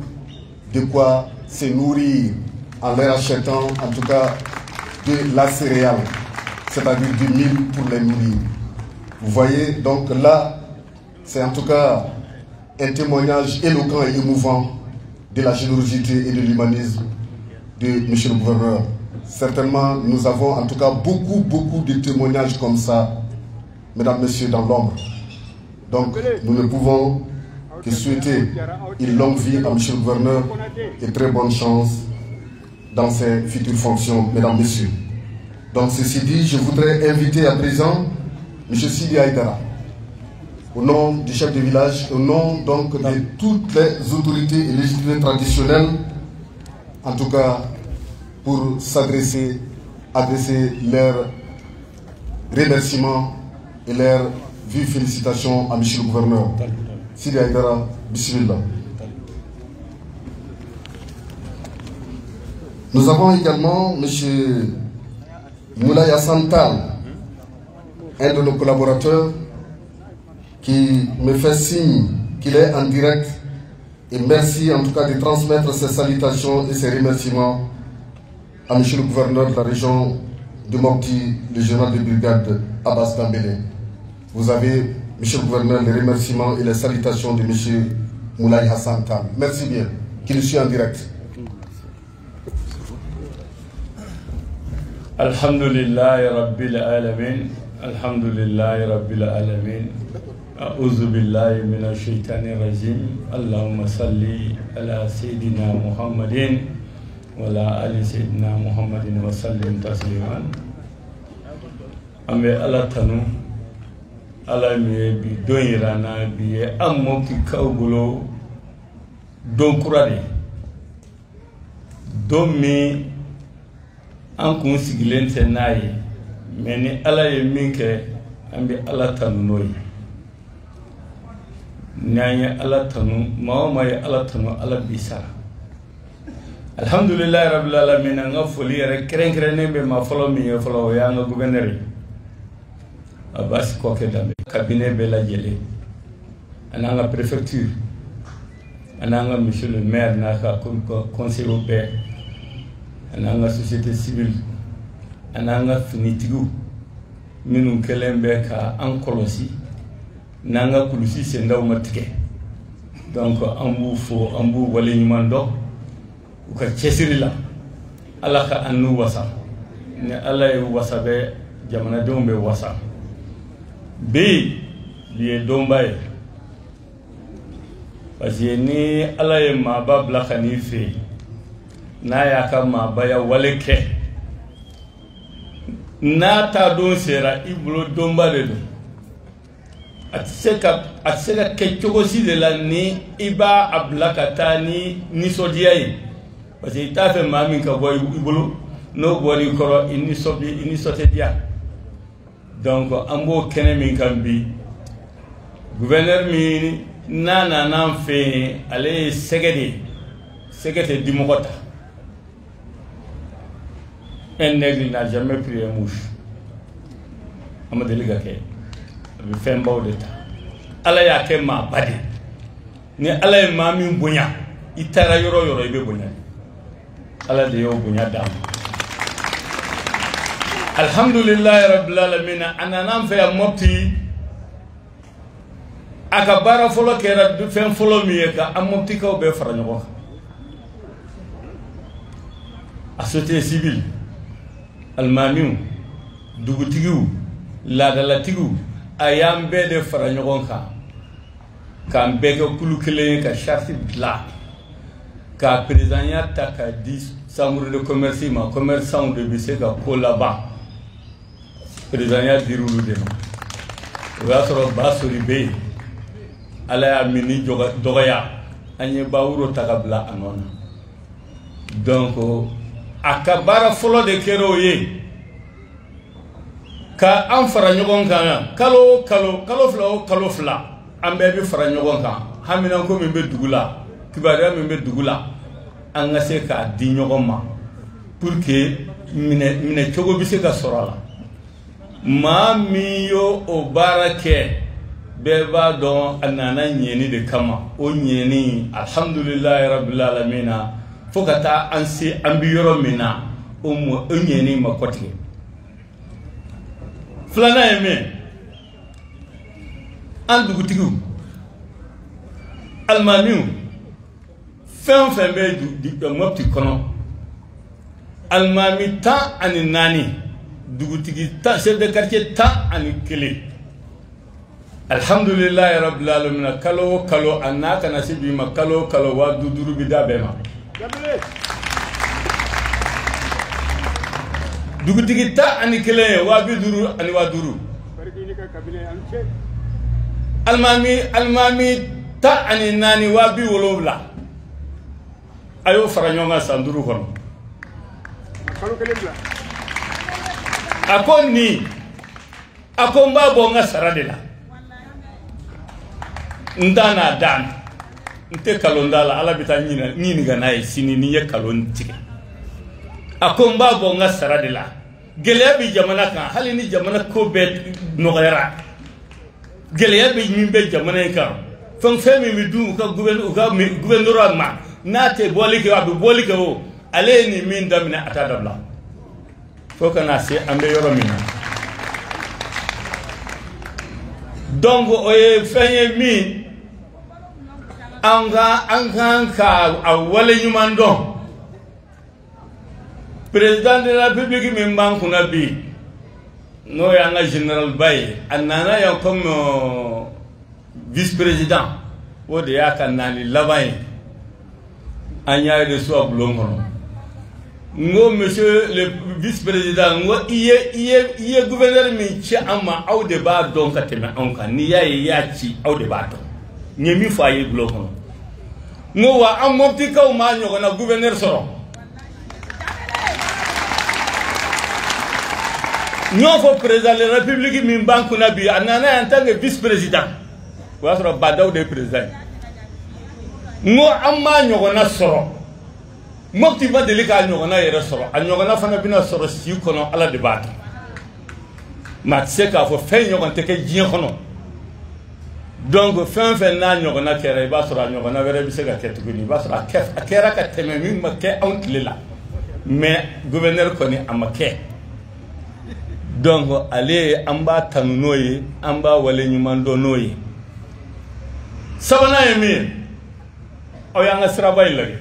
de quoi se nourrir en leur achetant, en tout cas, de la céréale, c'est-à-dire du mil pour les nourrir. Vous voyez, donc là, c'est en tout cas un témoignage éloquent et émouvant de la générosité et de l'humanisme de monsieur le gouverneur. Certainement, nous avons en tout cas beaucoup de témoignages comme ça, mesdames, messieurs, dans l'ombre. Donc, nous ne pouvons que souhaiter une longue vie à monsieur le gouverneur et très bonne chance dans ses futures fonctions, mesdames, messieurs. Donc, ceci dit, je voudrais inviter à présent monsieur Sidi Aïdara, au nom du chef de village, au nom donc de toutes les autorités et législatives traditionnelles, en tout cas pour adresser leurs remerciements et leurs vives félicitations à monsieur le gouverneur. Sidi Aïdara, bismillah. Nous avons également monsieur Moulay Hassan Tall, un de nos collaborateurs, qui me fait signe qu'il est en direct, et merci en tout cas de transmettre ses salutations et ses remerciements à monsieur le gouverneur de la région de Mopti, le général de brigade Abbas Dambélé. Vous avez, monsieur le gouverneur, les remerciements et les salutations de monsieur Moulay Hassan Tall. Merci bien, qu'il soit en direct. Alhamdulillah Rabbil Alamin. Alhamdulillah Rabbil Alamin. A'udhu billahi minash shaitanir rajim. Allahumma salli ala Sayyidina Muhammadin wa ala ali Sayyidina Muhammadin wa sallim tasliman. Ambe ala tanu ala mi bi don irana bi ammo ki kawgulo don kurade don mi an kun sigilen tɛ n'a ye mais ni ala ye min kɛ an bɛ ala tanu n'o ye n'an ye ala tanu maa o maa ye ala tanu ala b'i sara alhamdulilayi rabbil alamin an ka foli yɛrɛ kɛrɛnkɛrɛnnen bɛ maa fɔlɔ min ye fɔlɔ o y'an ka gouverneur ye Abbas Kɔkɛ Danbɛlɛ cabinet bɛɛ lajɛlen ani an ka préfecture ani an ka monsieur le maire n'a ka conseiller bɛɛ ani an ka société civile ani an ka finitigiw minnu kɛlen bɛ ka an kɔlɔsi n'an ka kulusi sendaw ma tigɛ donc an b'u fo an b'u waleɲuman dɔn u ka cɛsiri la ala ka an n'u wasa ni ala ye wasa bɛ jamanadenw bɛ wasa bi ye donba ye parce que ni ala ye maaba bila ka n'i fɛ yen n'a y'a ka maabaya wale kɛ n'a ta don sera i bolo donba de don a tɛ se ka kɛ cogo si de la ni i b'a a bila ka taa ni nisɔndiya ye parce que i t'a fɛ maa min ka bɔ i bolo n'o bɔra i kɔrɔ i nisɔn tɛ diya donc an b'o kɛnɛ min kan bi gouverneur mi nana nan fe ale segede dimogota. Un nègre n'a jamais pris un mouche. Amadeli gake be femba de ta ala ya ke ma bade ni ala e ma min bonya itara yoro ibe bonya ala de yo bonya dam alhamdulillah rabbil alamin ananam fa mopti aka bara folo kera du fen folo mi ka amopti ko be fara ñoko a société civile almamiu dugutigu la dalatigu ayam be de fara ñogon ka be ko kulu kele ka charte la ka président ya ta ka 10 chambre de commerce ma commerçant de bise ka ko là-bas président ya dirulu de no wa soro basuri be ala ya mini dogaya anye bawuro takabla anona donc akabara folo de kero ye ka an fara ɲɔgɔn kan kalo fila an bɛɛ bɛ fara ɲɔgɔn kan haminanko min bɛ dugu la kibaruya min bɛ dugu la an ka se k'a di ɲɔgɔn ma pour que minɛ cogo bɛ se ka sɔrɔ a la maa min y'o o baara kɛ bɛɛ b'a dɔn a nana ɲɛni de kama o ɲɛni alhamdulilayi rabbil alamina fo ka taa an se an bɛ yɔrɔ min na o ɲɛni ma kɔtigɛ. Flana yeme an dugutigiw almamiw fɛn fɛn bɛ Mopti kɔnɔ almami 14 dugutigi 10 chef de quartier 11 alhamdulillahi rabbil alamin kalo anna kana sibi ma kalo wa duduru bida bema dugutigi 11 wa biduru ani wa duru almami 14 wa bi wolowla ayo fara ɲɔgɔn sanduru kɔnɔ ako n b'a bɔ n ka sara de la n t'a dan n tɛ kalon da la ala bɛ taa ɲininka n'a ye sini n'i ye kalon tigɛ a ko n b'a bɔ n ka sara de la gɛlɛya bɛ jamana kan hali ni jamana ko bɛɛ nɔgɔyara gɛlɛya bɛ min bɛ jamana in kan fɛn min bɛ dun u ka gouverneur ma n'a tɛ bɔli kɛ a bɛ bɔli kɛ o ale ye nin min daminɛ a t'a dabila fo ka na se an bɛ yɔrɔ min na donc o ye fɛn ye min an kan ka a wale ɲuman dɔn président de la République min b'an kunna bi n'o y'an ka général ba ye a nana yan comme vice président o de y'a ka nani laban ye an y'a reçu a bulon kɔnɔ n ko monsieur le vice président n ko i ye gouverneur min ci an ma aw de b'a dɔn ka tɛmɛ anw kan n'i y'a ye i y'a ci aw de b'a dɔn n ye min fɔ a ye bulon kɔnɔ n ko wa an mɔptikaw m'a ɲɔgɔnna gouverneur sɔrɔ n y'o fɔ président de la République min b'an kunna bi a nana en tant que vice président o y'a sɔrɔ Badaw de ye président ye n ko an m'a ɲɔgɔnna sɔrɔ Mopti ma deli k'a ɲɔgɔnna yɛrɛ sɔrɔ a ɲɔgɔnna fana bɛna sɔrɔ si kɔnɔ ala de b'a dɔn maa tɛ se k'a fɔ fɛn ɲɔgɔn tɛ kɛ diɲɛ kɔnɔ donc fɛn fɛn n'a ɲɔgɔnna kɛra i b'a sɔrɔ a ɲɔgɔnna wɛrɛ bɛ se ka kɛ tuguni i b'a sɔrɔ a kɛra ka tɛmɛ min ma kɛ anw tile la mais gouverneur kɔni a ma kɛ donc ale an b'a tanu n'o ye an b'a wale ɲuman dɔn n'o ye sabanan ye min ye aw y'an ka siraba in lajɛ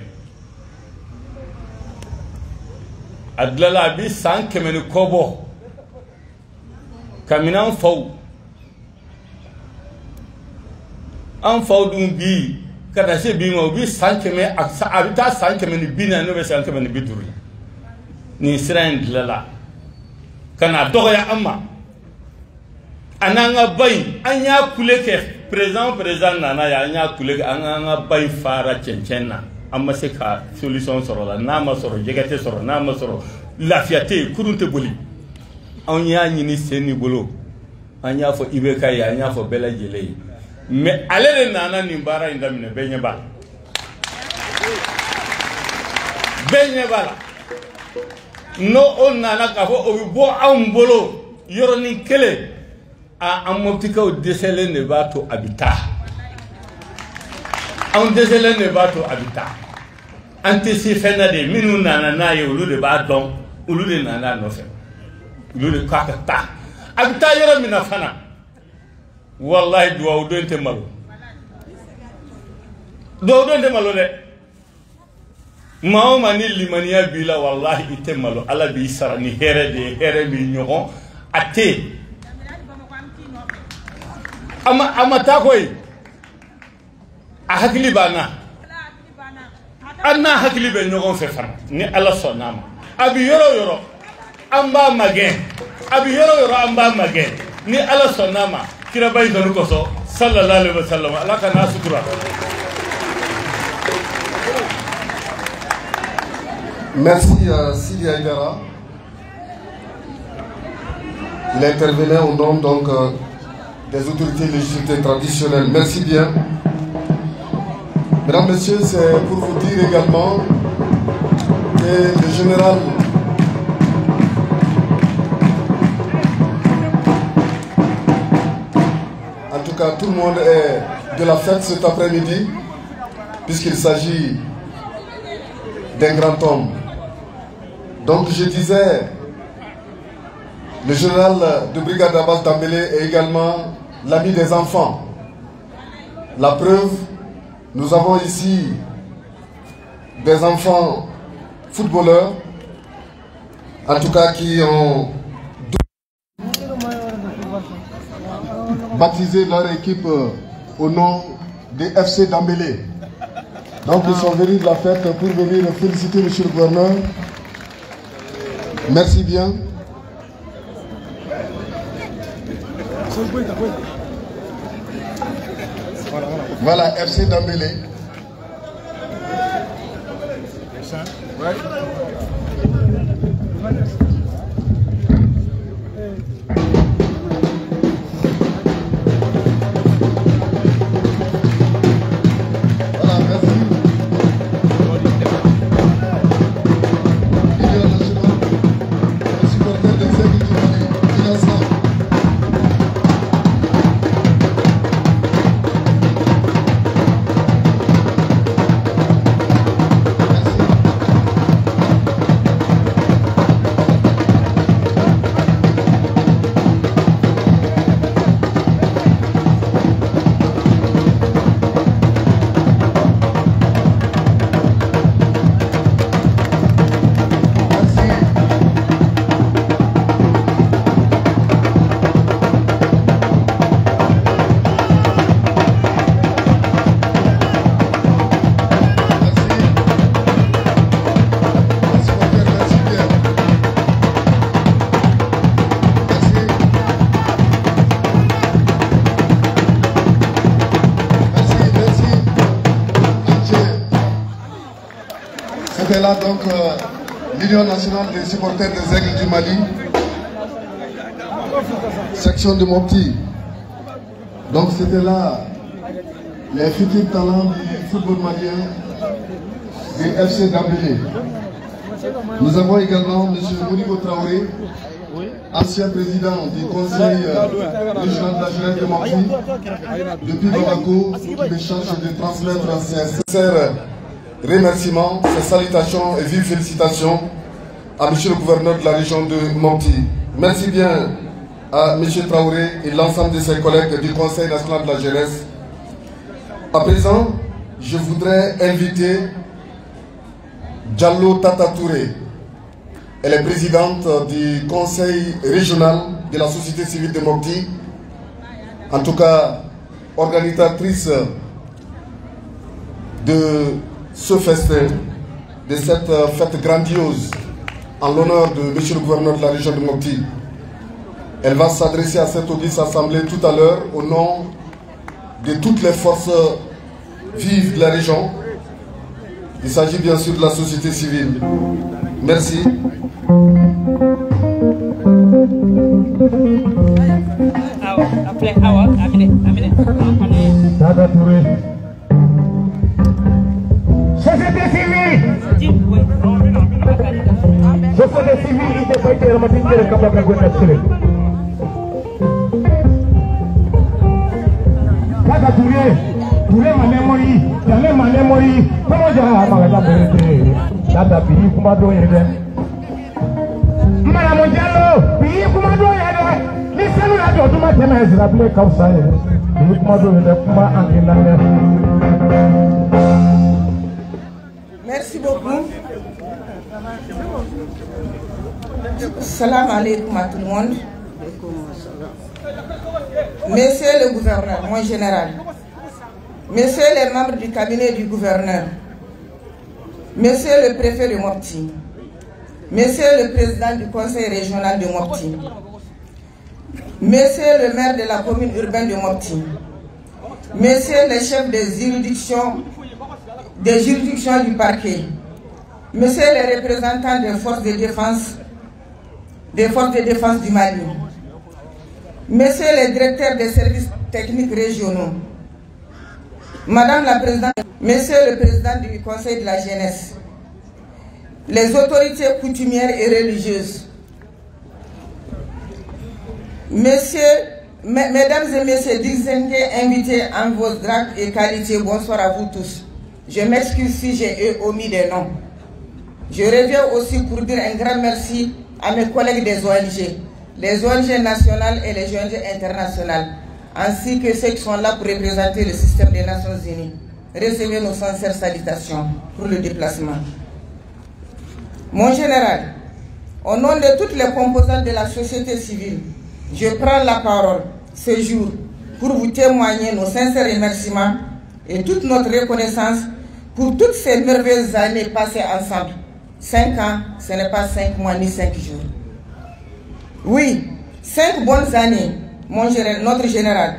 a dilala a bi san 100 ni kɔ bɔ ka minɛn faw an faw dun bi ka taa se bi ma u bi san 100 a bɛ taa san 140 n'o bɛ san 150 nin sira in dilala ka na dɔgɔya an ma a n'an ka ba in an y'a kule kɛ président nana yan an y'a kule kɛ an k'an ka ba in fara cɛncɛn na an ma se ka solution sɔrɔ la n'a ma sɔrɔ jɛgɛ tɛ sɔrɔ n'a ma sɔrɔ lafiya tɛ yen kurun tɛ boli anw y'a ɲini sen ni bolo an y'a fɔ IBK ye an y'a fɔ bɛɛ lajɛlen ye mais ale de nana nin baara in daminɛ bɛɛ ɲɛ b'a la bɛɛ ɲɛ b'a la n'o o nana k'a fɔ o bɛ bɔ anw bolo yɔrɔnin kelen an mɔptikaw dɛsɛlen de b'a to a bɛ taa anw dɛsɛlen de b'a to a bɛ taa an tɛ se fɛn na de minnu nana n'a ye olu de b'a dɔn olu de nana a nɔfɛ olu de k'a ka taa a bɛ taa yɔrɔ min na fana wallahi duwawu don tɛ malo duwawu don tɛ malo dɛ maa o maa ni limaniya b'i la wallahi i tɛ malo ala b'i sara ni hɛrɛ de ye hɛrɛ b'i ɲɔgɔn a tɛ yen a ma taa koyi a hakili b'an na an n'a hakili bɛ ɲɔgɔn fɛ fana ni ala sɔnn'a ma a bɛ yɔrɔ o yɔrɔ an b'a magɛn a bɛ yɔrɔ o yɔrɔ an b'a magɛn ni ala sɔnn'a ma kiraba in kanu kosɔn sallallahu alaihi wa sallam ala ka n'a sutura. Merci à Sidi Aïdara. Il intervenait au nom donc des autorités légitimes traditionnelles. Merci bien. Mesdames, Messieurs, c'est pour vous dire également que le général en tout cas tout le monde est de la fête cet après-midi puisqu'il s'agit d'un grand homme. Donc je disais, le général de brigade Abbas Dambélé est également l'ami des enfants. La preuve, nous avons ici des enfants footballeurs, en tout cas qui ont baptisé leur équipe au nom des FC Dambélé. Donc ils sont venus de la fête pour venir féliciter M. le gouverneur. Merci bien. Voilà, FC Dambélé. C'était là donc l'Union nationale des supporters des Aigles du Mali, section de Mopti. Donc c'était là les futurs talents du football malien du FC Dambélé. Nous avons également M. Modibo Traoré, ancien président du conseil régional de la jeunesse de Mopti, depuis Bamako, qui me charge de transmettre ses sincères remerciements, ses salutations et vives félicitations à M. le gouverneur de la région de Mopti. Merci bien à M. Traoré et l'ensemble de ses collègues du Conseil national de la jeunesse. À présent, je voudrais inviter Diallo Tata Touré. Elle est présidente du Conseil régional de la société civile de Mopti, en tout cas organisatrice de ce festin, de cette fête grandiose en l'honneur de M. le gouverneur de la région de Mopti. Elle va s'adresser à cette auguste assemblée tout à l'heure au nom de toutes les forces vives de la région. Il s'agit bien sûr de la société civile. Merci. Awa, Sada Touré. Société civile. Société civile, il n'est pas été remonté de Kabaka Gwenachile. Sada Touré, Touré Manemori, Yale Manemori, comment j'ai Amagada Berete, Sada Piri Kumado Yedem. Madame Diallo, Piri Kumado Yedem, les cellules de Duma Temes, rappelez comme ça, Piri Kumado Yedem, Kuma Anginane. Merci beaucoup. Salam alaikum à tout le monde. Monsieur le gouverneur, mon général, messieurs les membres du cabinet du gouverneur, monsieur le préfet de Mopti, monsieur le président du conseil régional de Mopti, monsieur le maire de la commune urbaine de Mopti, messieurs les chefs des juridictions du parquet, messieurs les représentants des forces de défense du Mali, messieurs les directeurs des services techniques régionaux, madame la présidente, monsieur le président du conseil de la jeunesse, les autorités coutumières et religieuses, mesdames et messieurs, distingués invités en vos grades et qualités, bonsoir à vous tous. Je m'excuse si j'ai omis des noms. Je reviens aussi pour dire un grand merci à mes collègues des ONG, les ONG nationales et les ONG internationales, ainsi que ceux qui sont là pour représenter le système des Nations Unies. Recevez nos sincères salutations pour le déplacement. Mon général, au nom de toutes les composantes de la société civile, je prends la parole ce jour pour vous témoigner nos sincères remerciements et toute notre reconnaissance pour toutes ces merveilleuses années passées ensemble. 5 ans, ce n'est pas 5 mois ni 5 jours. Oui, 5 bonnes années, notre général,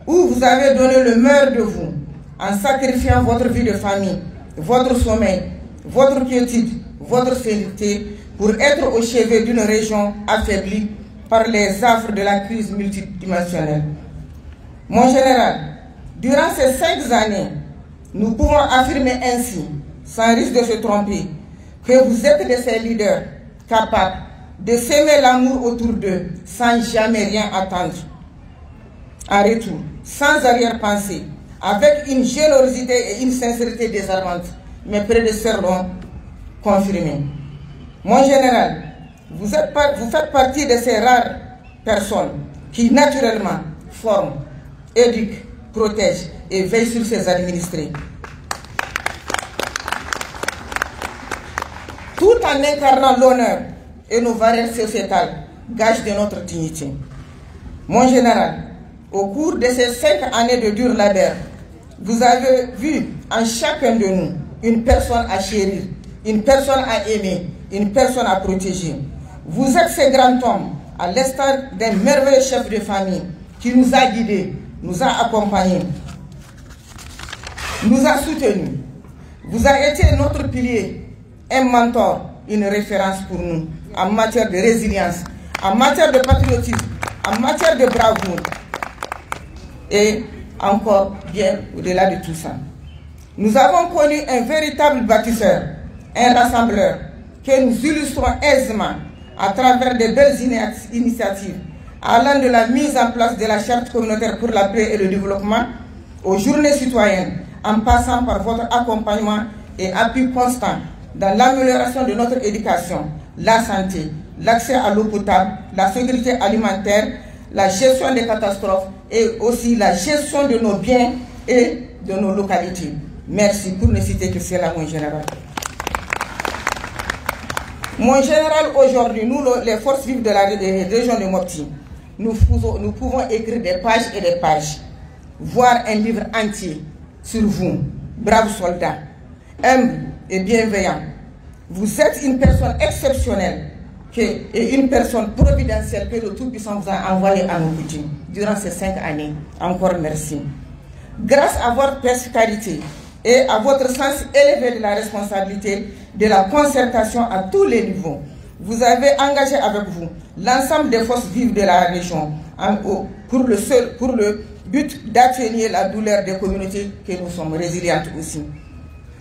où vous avez donné le meilleur de vous en sacrifiant votre vie de famille, votre sommeil, votre quiétude, votre sérénité pour être au chevet d'une région affaiblie par les affres de la crise multidimensionnelle. Mon général, durant ces 5 années, nous pouvons affirmer ainsi, sans risque de se tromper, que vous êtes de ces leaders capables de s'aimer l'amour autour d'eux sans jamais rien attendre. En retour, sans arrière-pensée, avec une générosité et une sincérité désarmantes, mes prédécesseurs l'ont confirmé. Mon général, vous faites partie de ces rares personnes qui naturellement forment, éduquent, protègent et veillent sur ses administrés. Tout en incarnant l'honneur et nos valeurs sociétales, gage de notre dignité. Mon général, au cours de ces 5 années de dur labeur, vous avez vu en chacun de nous une personne à chérir, une personne à aimer, une personne à protéger. Vous êtes ces grands hommes, à l'instar d'un merveilleux chef de famille qui nous a guidés, nous a accompagnés, nous a soutenus. Vous avez été notre pilier, un mentor, une référence pour nous en matière de résilience, en matière de patriotisme, en matière de bravoure et encore bien au-delà de tout ça. Nous avons connu un véritable bâtisseur, un rassembleur que nous illustrons aisément à travers de belles initiatives allant de la mise en place de la charte communautaire pour la paix et le développement aux journées citoyennes, en passant par votre accompagnement et appui constant dans l'amélioration de notre éducation, la santé, l'accès à l'eau potable, la sécurité alimentaire, la gestion des catastrophes et aussi la gestion de nos biens et de nos localités. Merci pour ne citer que cela, mon général. Mon général, aujourd'hui, nous, les forces vives de la région de Mopti, nous pouvons écrire des pages et des pages, voire un livre entier sur vous, braves soldats, humbles et bienveillants. Vous êtes une personne exceptionnelle et une personne providentielle que le Tout-Puissant vous a envoyé à nos côtés durant ces 5 années. Encore merci. Grâce à votre perspicacité et à votre sens élevé de la responsabilité, de la concertation à tous les niveaux, vous avez engagé avec vous l'ensemble des forces vives de la région pour le but d'atténuer la douleur des communautés que nous sommes résilientes aussi.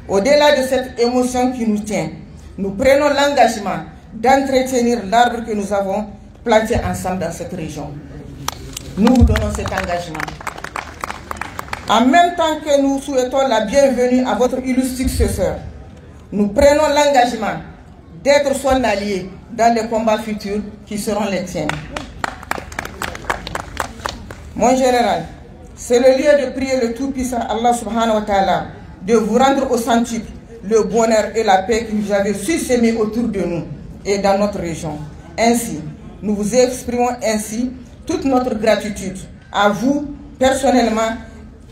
Au-delà de cette émotion qui nous tient, nous prenons l'engagement d'entretenir l'arbre que nous avons planté ensemble dans cette région. Nous vous donnons cet engagement. En même temps que nous souhaitons la bienvenue à votre illustre successeur, nous prenons l'engagement d'être son allié dans les combats futurs qui seront les tiens. Mon général, c'est le lieu de prier le Tout-Puissant Allah subhanahu wa ta'ala de vous rendre au centuple le bonheur et la paix que vous avez su s'aimer autour de nous et dans notre région. Ainsi, nous vous exprimons ainsi toute notre gratitude à vous personnellement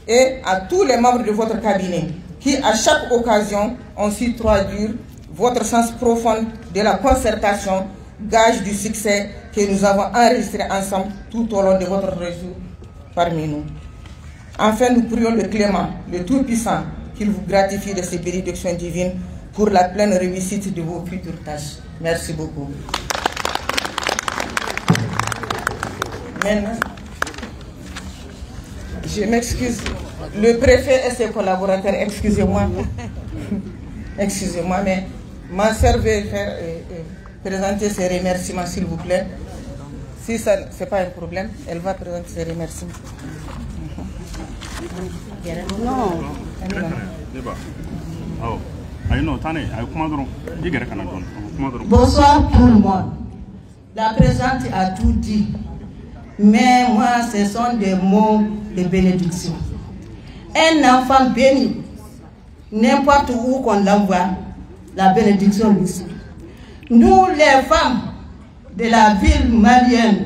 et à tous les membres de votre cabinet qui, à chaque occasion, ont su traduire votre sens profond de la concertation, gage du succès que nous avons enregistré ensemble tout au long de votre réseau parmi nous. Enfin, nous prions le Clément, le Tout-Puissant, qu'il vous gratifie de ses bénédictions divines pour la pleine réussite de vos futures tâches. Merci beaucoup. Maintenant, je m'excuse. Le préfet et ses collaborateurs, excusez-moi. Excusez-moi, mais ma sœur veut faire présenter ses remerciements, s'il vous plaît. Si ça n'est pas un problème, elle va présenter ses remerciements. Non. Bonsoir tout le monde. La présidente a tout dit. Mais moi, ce sont des mots de bénédiction. Un enfant béni, n'importe où qu'on l'envoie, la bénédiction lui suit. Nous, les femmes de la ville malienne,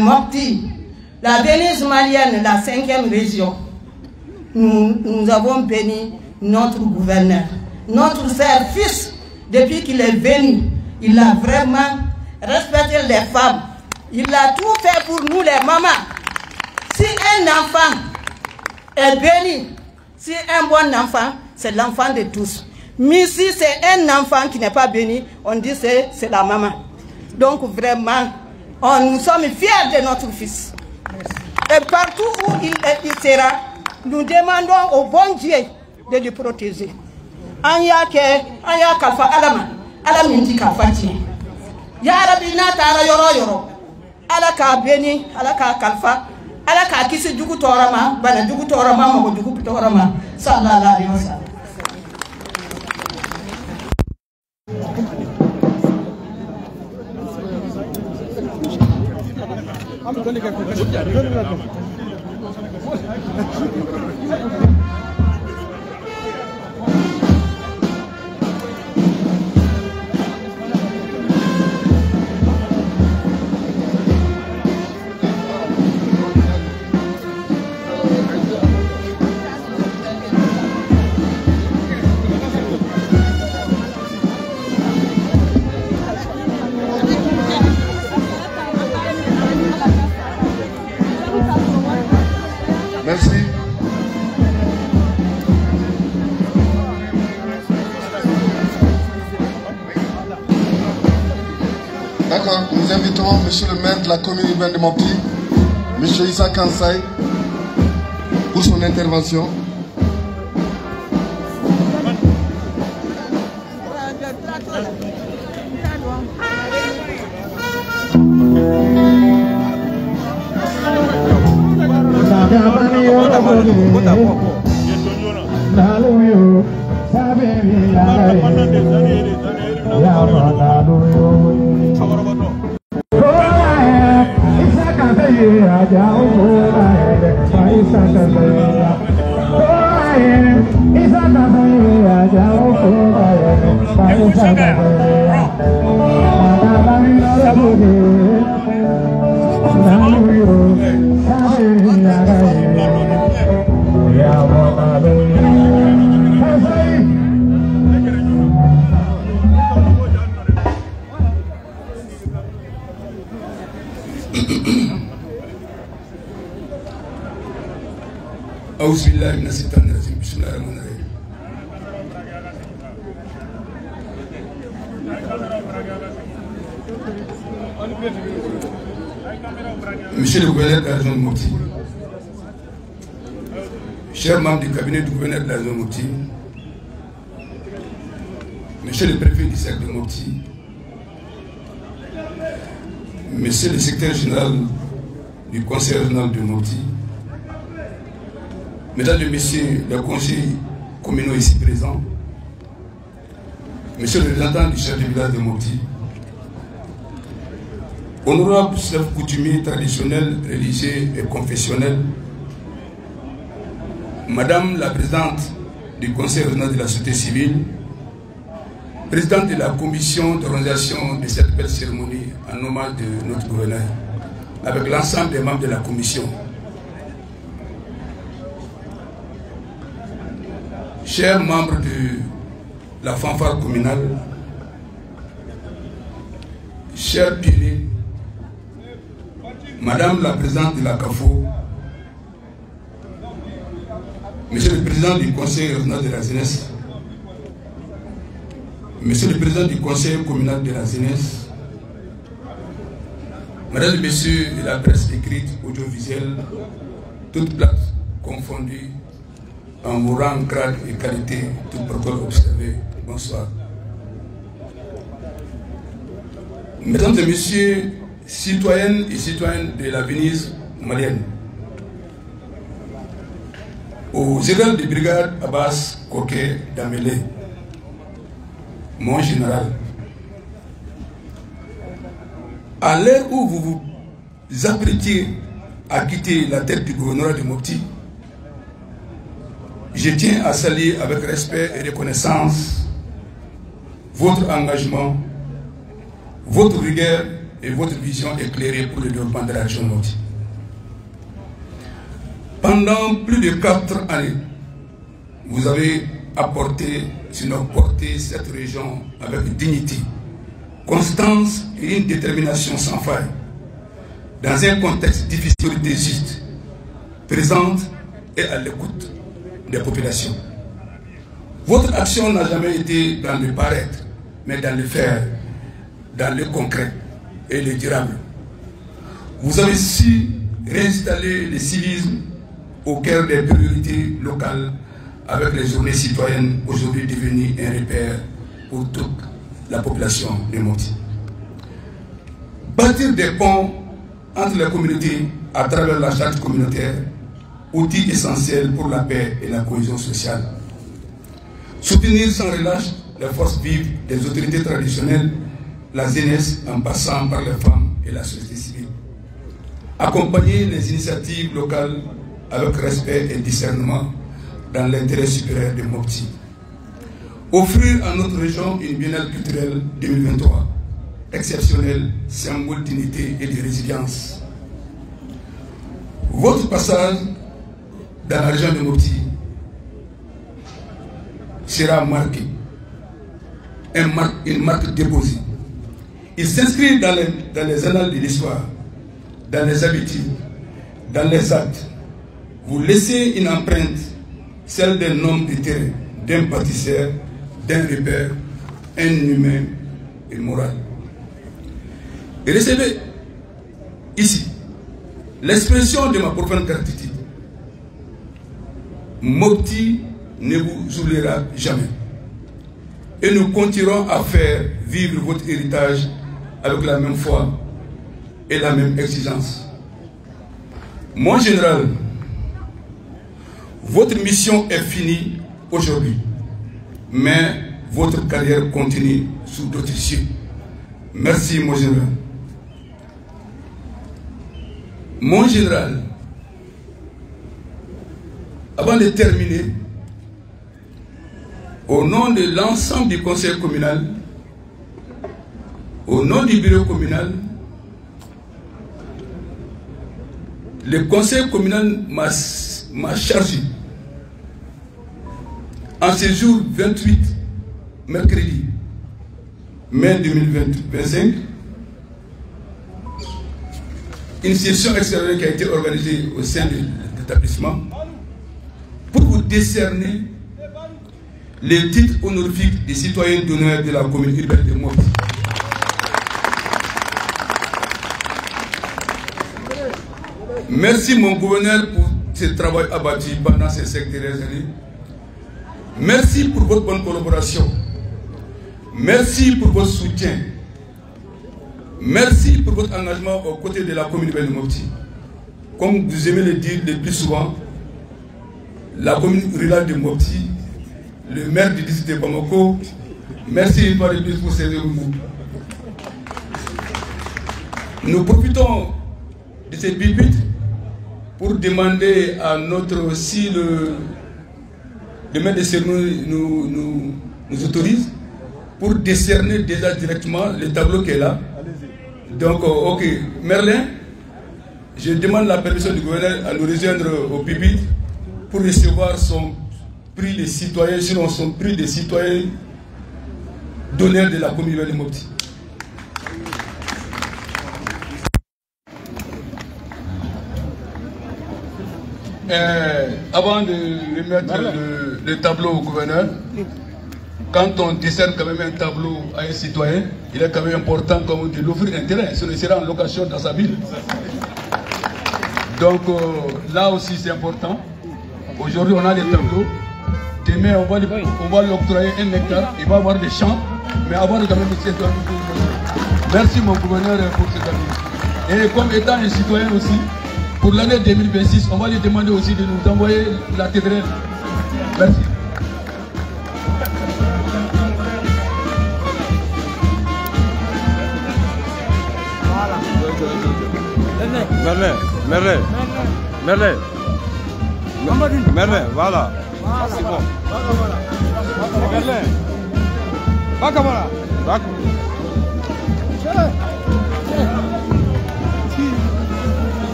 Mopti, la Venise malienne, la 5e région, nous avons béni notre gouverneur. Notre service, depuis qu'il est venu, il a vraiment respecté les femmes. Il a tout fait pour nous les mamans. Si un enfant est béni, si un bon enfant, c'est l'enfant de tous. Mais si c'est un enfant qui n'est pas béni, on dit que c'est la maman. Donc vraiment, nous sommes fiers de notre fils. Et partout où il sera, nous demandons au bon Dieu de le protéger. Anya kalfa alama, alaminti kalfati. Ya Rabbi na tara yoro yoro. Ala ka beni, ala ka kalfa, ala ka kisi jugu torama, bana jugu torama, mako jugu torama. Sallallahu alaihi wasallam. Merci. D'accord, nous invitons monsieur le maire de la commune urbaine de Mopti, monsieur Issa Kansai, pour son intervention. Monsieur le gouverneur de la région de Mopti, chers membres du cabinet du gouverneur de la zone Mopti, monsieur le préfet du cercle de Mopti, monsieur le secrétaire général du conseil régional de Mopti, mesdames et messieurs les conseillers communaux ici présents, monsieur le représentant du chef de village de Mopti, honorables chefs coutumiers traditionnels, religieux et confessionnels, madame la présidente du conseil régional de la société civile, présidente de la commission d'organisation de cette belle cérémonie en hommage de notre gouverneur, avec l'ensemble des membres de la commission. Chers membres de la fanfare communale, chers pionniers, madame la présidente de la CAFO, monsieur le président du conseil régional de la jeunesse, monsieur le président du conseil communal de la jeunesse, mesdames et messieurs de la presse écrite, audiovisuelle, toutes places confondues, en vos rangs, grades et qualités, tout protocole observé, bonsoir. Mesdames et messieurs, citoyennes et citoyens de la Venise malienne, au général de brigade Abbas Koké Damele, mon général, à l'heure où vous vous apprêtiez à quitter la tête du gouvernorat de Mopti, je tiens à saluer avec respect et reconnaissance votre engagement, votre rigueur et votre vision éclairée pour le développement de la région de Mopti. Pendant plus de 4 années, vous avez apporté, sinon porté cette région avec dignité, constance et une détermination sans faille, dans un contexte difficile et juste, présente et à l'écoute des populations. Votre action n'a jamais été dans le paraître, mais dans le faire, dans le concret et le durable. Vous avez su réinstaller le civisme au cœur des priorités locales avec les journées citoyennes aujourd'hui devenues un repère pour toute la population de Mopti. Bâtir des ponts entre les communautés à travers la charte communautaire, outil essentiel pour la paix et la cohésion sociale. Soutenir sans relâche les forces vives des autorités traditionnelles, la jeunesse en passant par les femmes et la société civile. Accompagner les initiatives locales avec respect et discernement dans l'intérêt supérieur de Mopti. Offrir à notre région une biennale culturelle 2023 exceptionnelle, symbole d'unité et de résilience. Votre passage dans la région de Mopti sera marqué, une marque déposée. Il s'inscrit dans les annales de l'histoire, dans les habitudes, dans les actes. Vous laissez une empreinte, celle d'un homme de terrain, d'un bâtisseur, d'un repère, un humain et moral. Et recevez ici l'expression de ma profonde gratitude. Mopti ne vous oubliera jamais. Et nous continuerons à faire vivre votre héritage avec la même foi et la même exigence. Mon général, votre mission est finie aujourd'hui, mais votre carrière continue sous d'autres cieux. Merci, mon général. Mon général, avant de terminer, au nom de l'ensemble du conseil communal, au nom du bureau communal, le conseil communal m'a chargé en ce jour 28, mercredi, mai 2025, une session extraordinaire qui a été organisée au sein de l'établissement pour vous décerner les titres honorifiques des citoyens d'honneur de la commune urbaine de Mopti. Merci mon gouverneur pour ce travail abattu pendant ces 5 dernières années. Merci pour votre bonne collaboration. Merci pour votre soutien. Merci pour votre engagement aux côtés de la commune de Mopti. Comme vous aimez le dire le plus souvent, la commune rurale de Mopti, le maire du district de Bamako, merci une fois de plus pour ces mots. Nous profitons de ces pupitres pour demander à notre, si le maître de cérémonie nous autorise, pour décerner déjà directement le tableau qui est là. Donc, ok, Merlin, je demande la permission du gouverneur à nous rejoindre au pupitre pour recevoir son prix de citoyen, sinon son prix de citoyen d'honneur de la commune de Mopti. Avant de remettre le tableau au gouverneur, quand on décerne quand même un tableau à un citoyen, il est quand même important de l'offrir un terrain, sinon il sera en location dans sa ville. Donc là aussi c'est important. Aujourd'hui on a des tableaux. Demain on va l'octroyer 1 hectare. Il va avoir des champs, mais avoir quand même des citoyens. Merci mon gouverneur pour cette année. Et comme étant un citoyen aussi, pour l'année 2026, on va lui demander aussi de nous envoyer la cathédrale. Merci. Merlin, voilà. C'est bon. Merlin. Bakamara.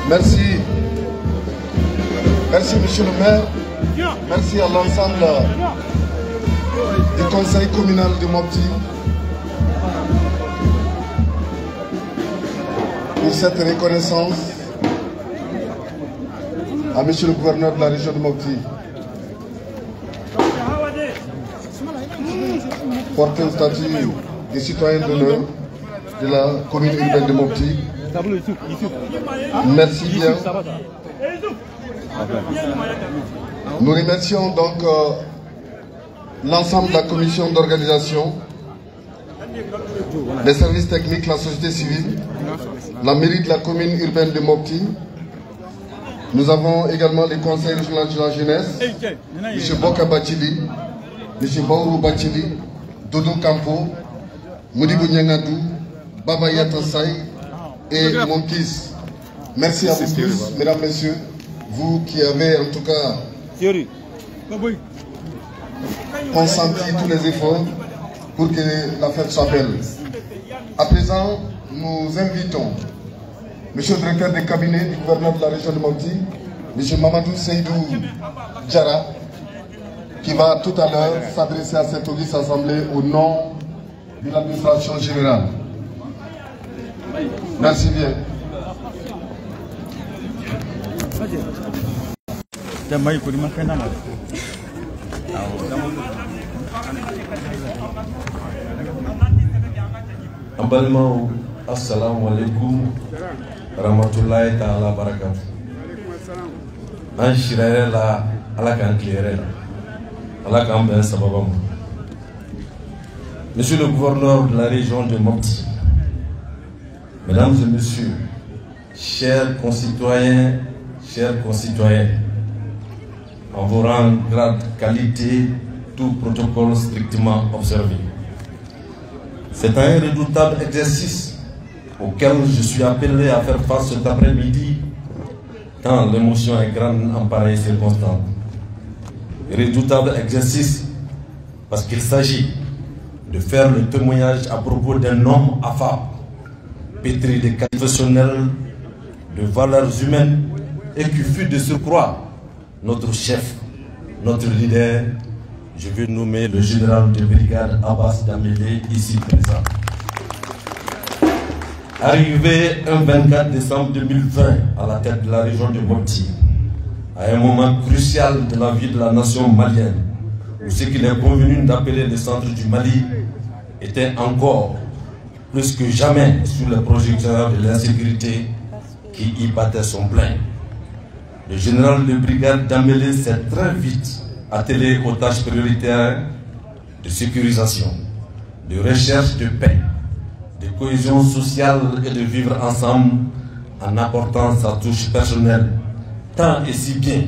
Merci. Merci, monsieur le maire. Merci à l'ensemble du conseil communal de Mopti pour cette reconnaissance. À monsieur le gouverneur de la région de Mopti. Porter le statut de citoyen d'honneur de la commune urbaine de Mopti. Merci bien. Nous remercions donc l'ensemble de la commission d'organisation, les services techniques, la société civile, la mairie de la commune urbaine de Mopti. Nous avons également les conseils régionaux de la jeunesse, M. Boka Bachili, M. Baourou Bachili, Dodo Campo, Moudibou Nyangadou, Baba Yatasai et mon fils. Merci à vous tous, mesdames, messieurs, vous qui avez en tout cas consenti tous les efforts pour que la fête soit belle. À présent, nous invitons M. le directeur de cabinet du gouverneur de la région de Mopti, M. Mamadou Seydou Djara, qui va tout à l'heure s'adresser à cette auguste assemblée au nom de l'administration générale. Merci bien. Abalmao, assalamu alaikum, rahmatullahi ta'ala barakatuh. Anshirere la, alakan klere la, alakan ben sababam. Monsieur le gouverneur de la région de Mopti, mesdames et messieurs, chers concitoyens, en vous rang, grade, qualité, tout protocole strictement observé. C'est un redoutable exercice auquel je suis appelé à faire face cet après-midi tant l'émotion est grande en pareille circonstance. Redoutable exercice parce qu'il s'agit de faire le témoignage à propos d'un homme affable, pétri de qualités professionnelles, de valeurs humaines et qui fut de surcroît notre chef, notre leader. Je vais nommer le général de brigade Abbas Dambélé ici présent. Arrivé un 24 décembre 2020 à la tête de la région de Mopti, à un moment crucial de la vie de la nation malienne, où ce qu'il est convenu d'appeler le centre du Mali était encore plus que jamais sous les projecteurs de l'insécurité qui y battait son plein. Le général de brigade Dambélé s'est très vite attelé aux tâches prioritaires de sécurisation, de recherche de paix, de cohésion sociale et de vivre ensemble en apportant sa touche personnelle, tant et si bien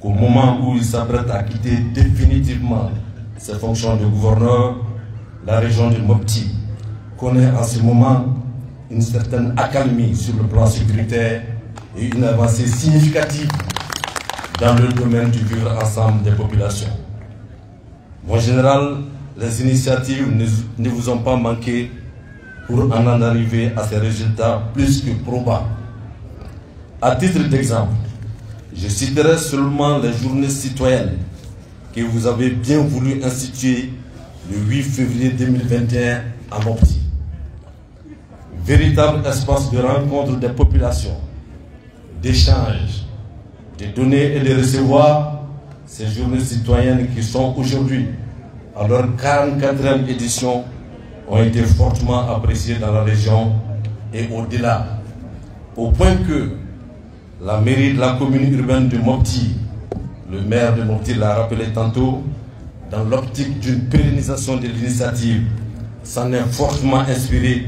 qu'au moment où il s'apprête à quitter définitivement ses fonctions de gouverneur, la région de Mopti connaît en ce moment une certaine accalmie sur le plan sécuritaire et une avancée significative dans le domaine du vivre ensemble des populations. Mon général, les initiatives ne vous ont pas manqué pour en arriver à ces résultats plus que probables. À titre d'exemple, je citerai seulement les journées citoyennes que vous avez bien voulu instituer le 8 février 2021 à Mopti. Véritable espace de rencontre des populations, d'échange, de donner et de recevoir, ces journées citoyennes qui sont aujourd'hui à leur 44e édition ont été fortement appréciées dans la région et au-delà, au point que la mairie de la commune urbaine de Mopti, le maire de Mopti l'a rappelé tantôt, dans l'optique d'une pérennisation de l'initiative, s'en est fortement inspiré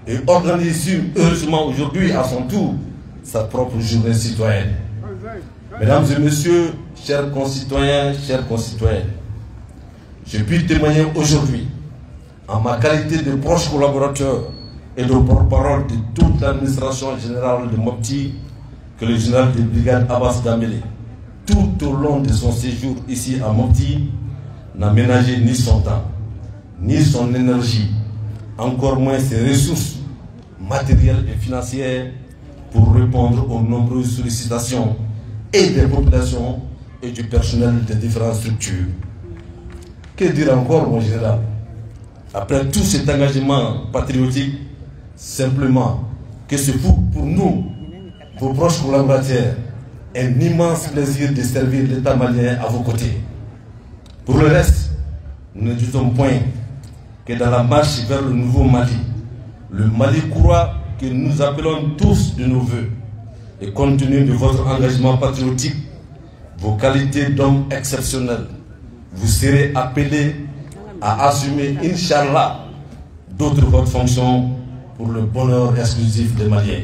et organise heureusement aujourd'hui à son tour sa propre journée citoyenne. Mesdames et messieurs, chers concitoyens, chères concitoyennes, je puis témoigner aujourd'hui, en ma qualité de proche collaborateur et de porte-parole de toute l'administration générale de Mopti, que le général de brigade Abbas Dambélé, tout au long de son séjour ici à Mopti, n'a ménagé ni son temps, ni son énergie, encore moins ses ressources matérielles et financières pour répondre aux nombreuses sollicitations et des populations et du personnel des différentes structures. Que dire encore, mon général? Après tout cet engagement patriotique, simplement que ce fut pour nous, vos proches collaborateurs, un immense plaisir de servir l'État malien à vos côtés. Pour le reste, nous ne disons point que dans la marche vers le nouveau Mali, le Mali courroie que nous appelons tous de nos voeux, et compte tenu de votre engagement patriotique, vos qualités d'homme exceptionnels, vous serez appelés à assumer, Inch'Allah, d'autres votre fonctions pour le bonheur exclusif des Maliens.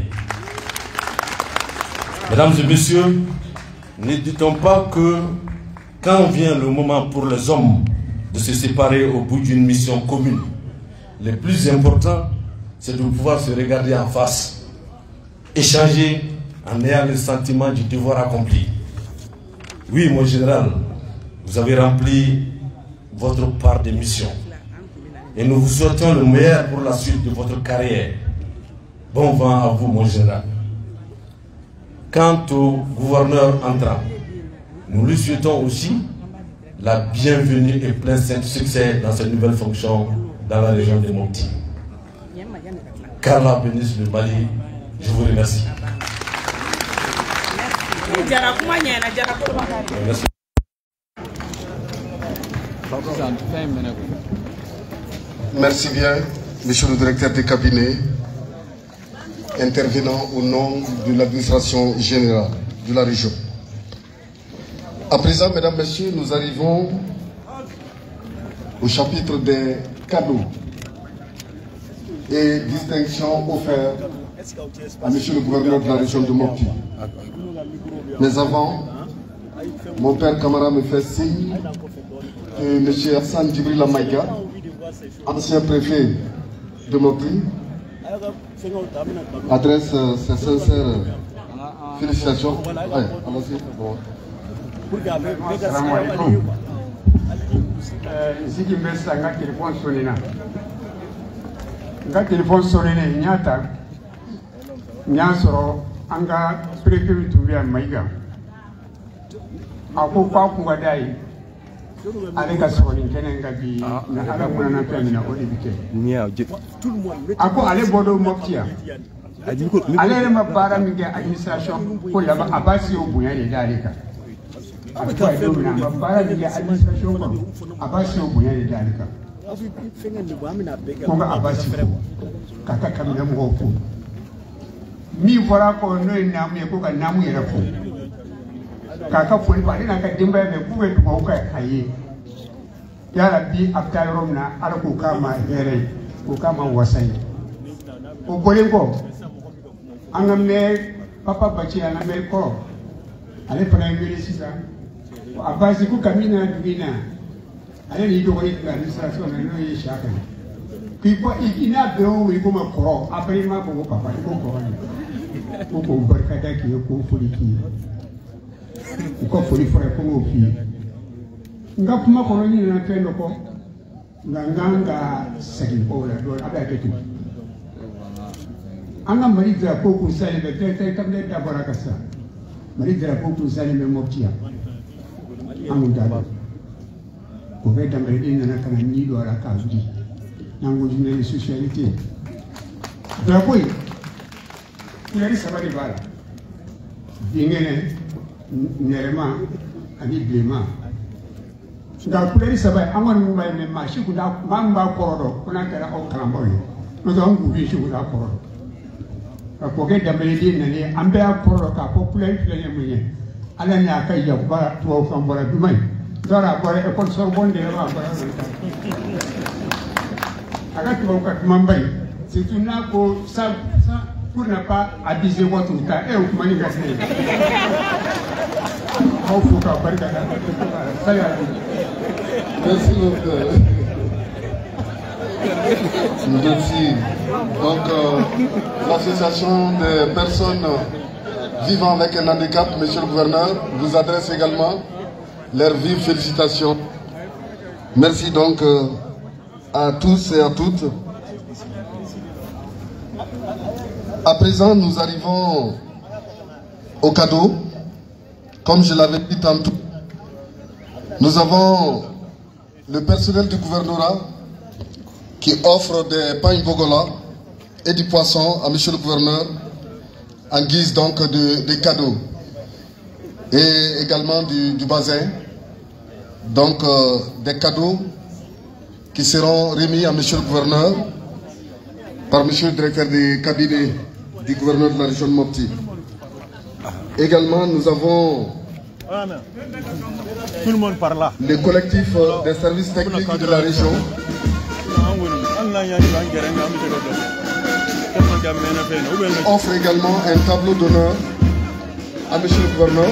Mesdames et messieurs, ne dit-on pas que quand vient le moment pour les hommes de se séparer au bout d'une mission commune, le plus important, c'est de pouvoir se regarder en face, échanger en ayant le sentiment du devoir accompli. Oui, mon général, vous avez rempli votre part de mission. Et nous vous souhaitons le meilleur pour la suite de votre carrière. Bon vent à vous, mon général. Quant au gouverneur entrant, nous lui souhaitons aussi la bienvenue et plein succès dans ses nouvelles fonctions dans la région de Mopti. Qu'Allah bénisse le Mali. Je vous remercie. Merci. Merci bien, monsieur le directeur de cabinet, intervenant au nom de l'administration générale de la région. À présent, mesdames, messieurs, nous arrivons au chapitre des cadeaux et distinctions offertes à monsieur le gouverneur de la région de Mopti. Mais avant, mon père Camara me fait signe que monsieur Hassan Djibril Amaïga, ancien préfet de Mopti, adresse ses sincères Félicitations. Ouais, allons-y. Bon. Sigi mbesa nga téléphone sonné nga téléphone sonné nyata nyasoro anga préfet tubia maiga ako kwa kunga dai ale ka soni kenen ga bi na ala mona na pe na odi bike ako ale bodo moptia ale ma bara mi ga administration ko la ba abasi o bunya de dalika ako ay do na ma bara mi ga administration ko abasi o bunya de dalika ko ga abasi kaka kamina mo ko mi fora ko no na mu ko ka namu yera ko kaka foli ba ina ka dimba be ku be ko ka ayi ya rabbi abdal romna ala ko kama here ko kama wasai o bole ko angame papa bachi angame ko ale pana ngiri sisa abasi ku kamina dubina ale ni do ko ni administration na no yi shaka ki ko ina be o wi ko ma ko apre ma ko papa ko ko ni ko barka da ki ko foli ki ko foli fora ko mo fi nga kuma ko ni na tendo ko nga sagi ko la do aba ke tu anga mari dra ko ku sale be te kam le da baraka sa mari dra ko ku sale me mo tia amu da ko be da mari ni na kana ni do ara ka di nango ni socialité da ko ni sabari bala dingene nerema ani blema da kuleri sabai amon mai me ma shi guda mamba korodo kuna kara o kalambo yo no da ngu bi shi guda korodo ka ko ke da melidi ne ambe a korodo ka ko kuleri fele munye ala ne aka ya ba to kan bora du mai dora bora e kon so bonde ba bora aga to ka mambai c'est une ko ça pour ne pas abuser votre temps et au mani gasne Merci beaucoup. Merci. Donc, l'association des personnes vivant avec un handicap, monsieur le gouverneur, vous adresse également leurs vives félicitations. Merci donc à tous et à toutes. À présent, nous arrivons au cadeau. Comme je l'avais dit tantôt, nous avons le personnel du gouvernorat qui offre des pagnes bogola et du poisson à monsieur le gouverneur en guise donc de cadeaux. Et également du bazin. Donc des cadeaux qui seront remis à monsieur le gouverneur par monsieur le directeur du cabinet du gouverneur de la région de Mopti. Également, nous avons tout le monde par là. Le collectif des services techniques de la région. Offre également un tableau d'honneur à monsieur le gouverneur.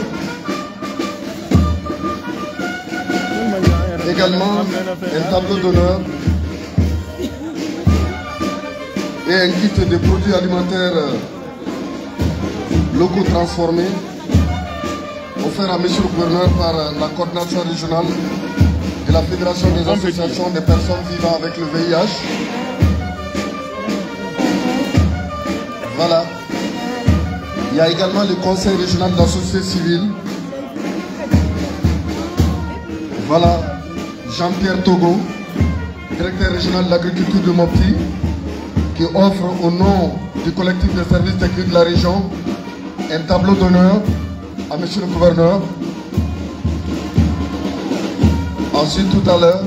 Également un tableau d'honneur et un kit de produits alimentaires locaux transformés offert à monsieur le gouverneur par la coordination régionale de la Fédération des associations des personnes vivant avec le VIH. Voilà. Il y a également le conseil régional de la société civile. Voilà. Jean-Pierre Togo, directeur régional de l'agriculture de Mopti, qui offre au nom du collectif des services techniques de la région un tableau d'honneur à monsieur le gouverneur. Ensuite, tout à l'heure,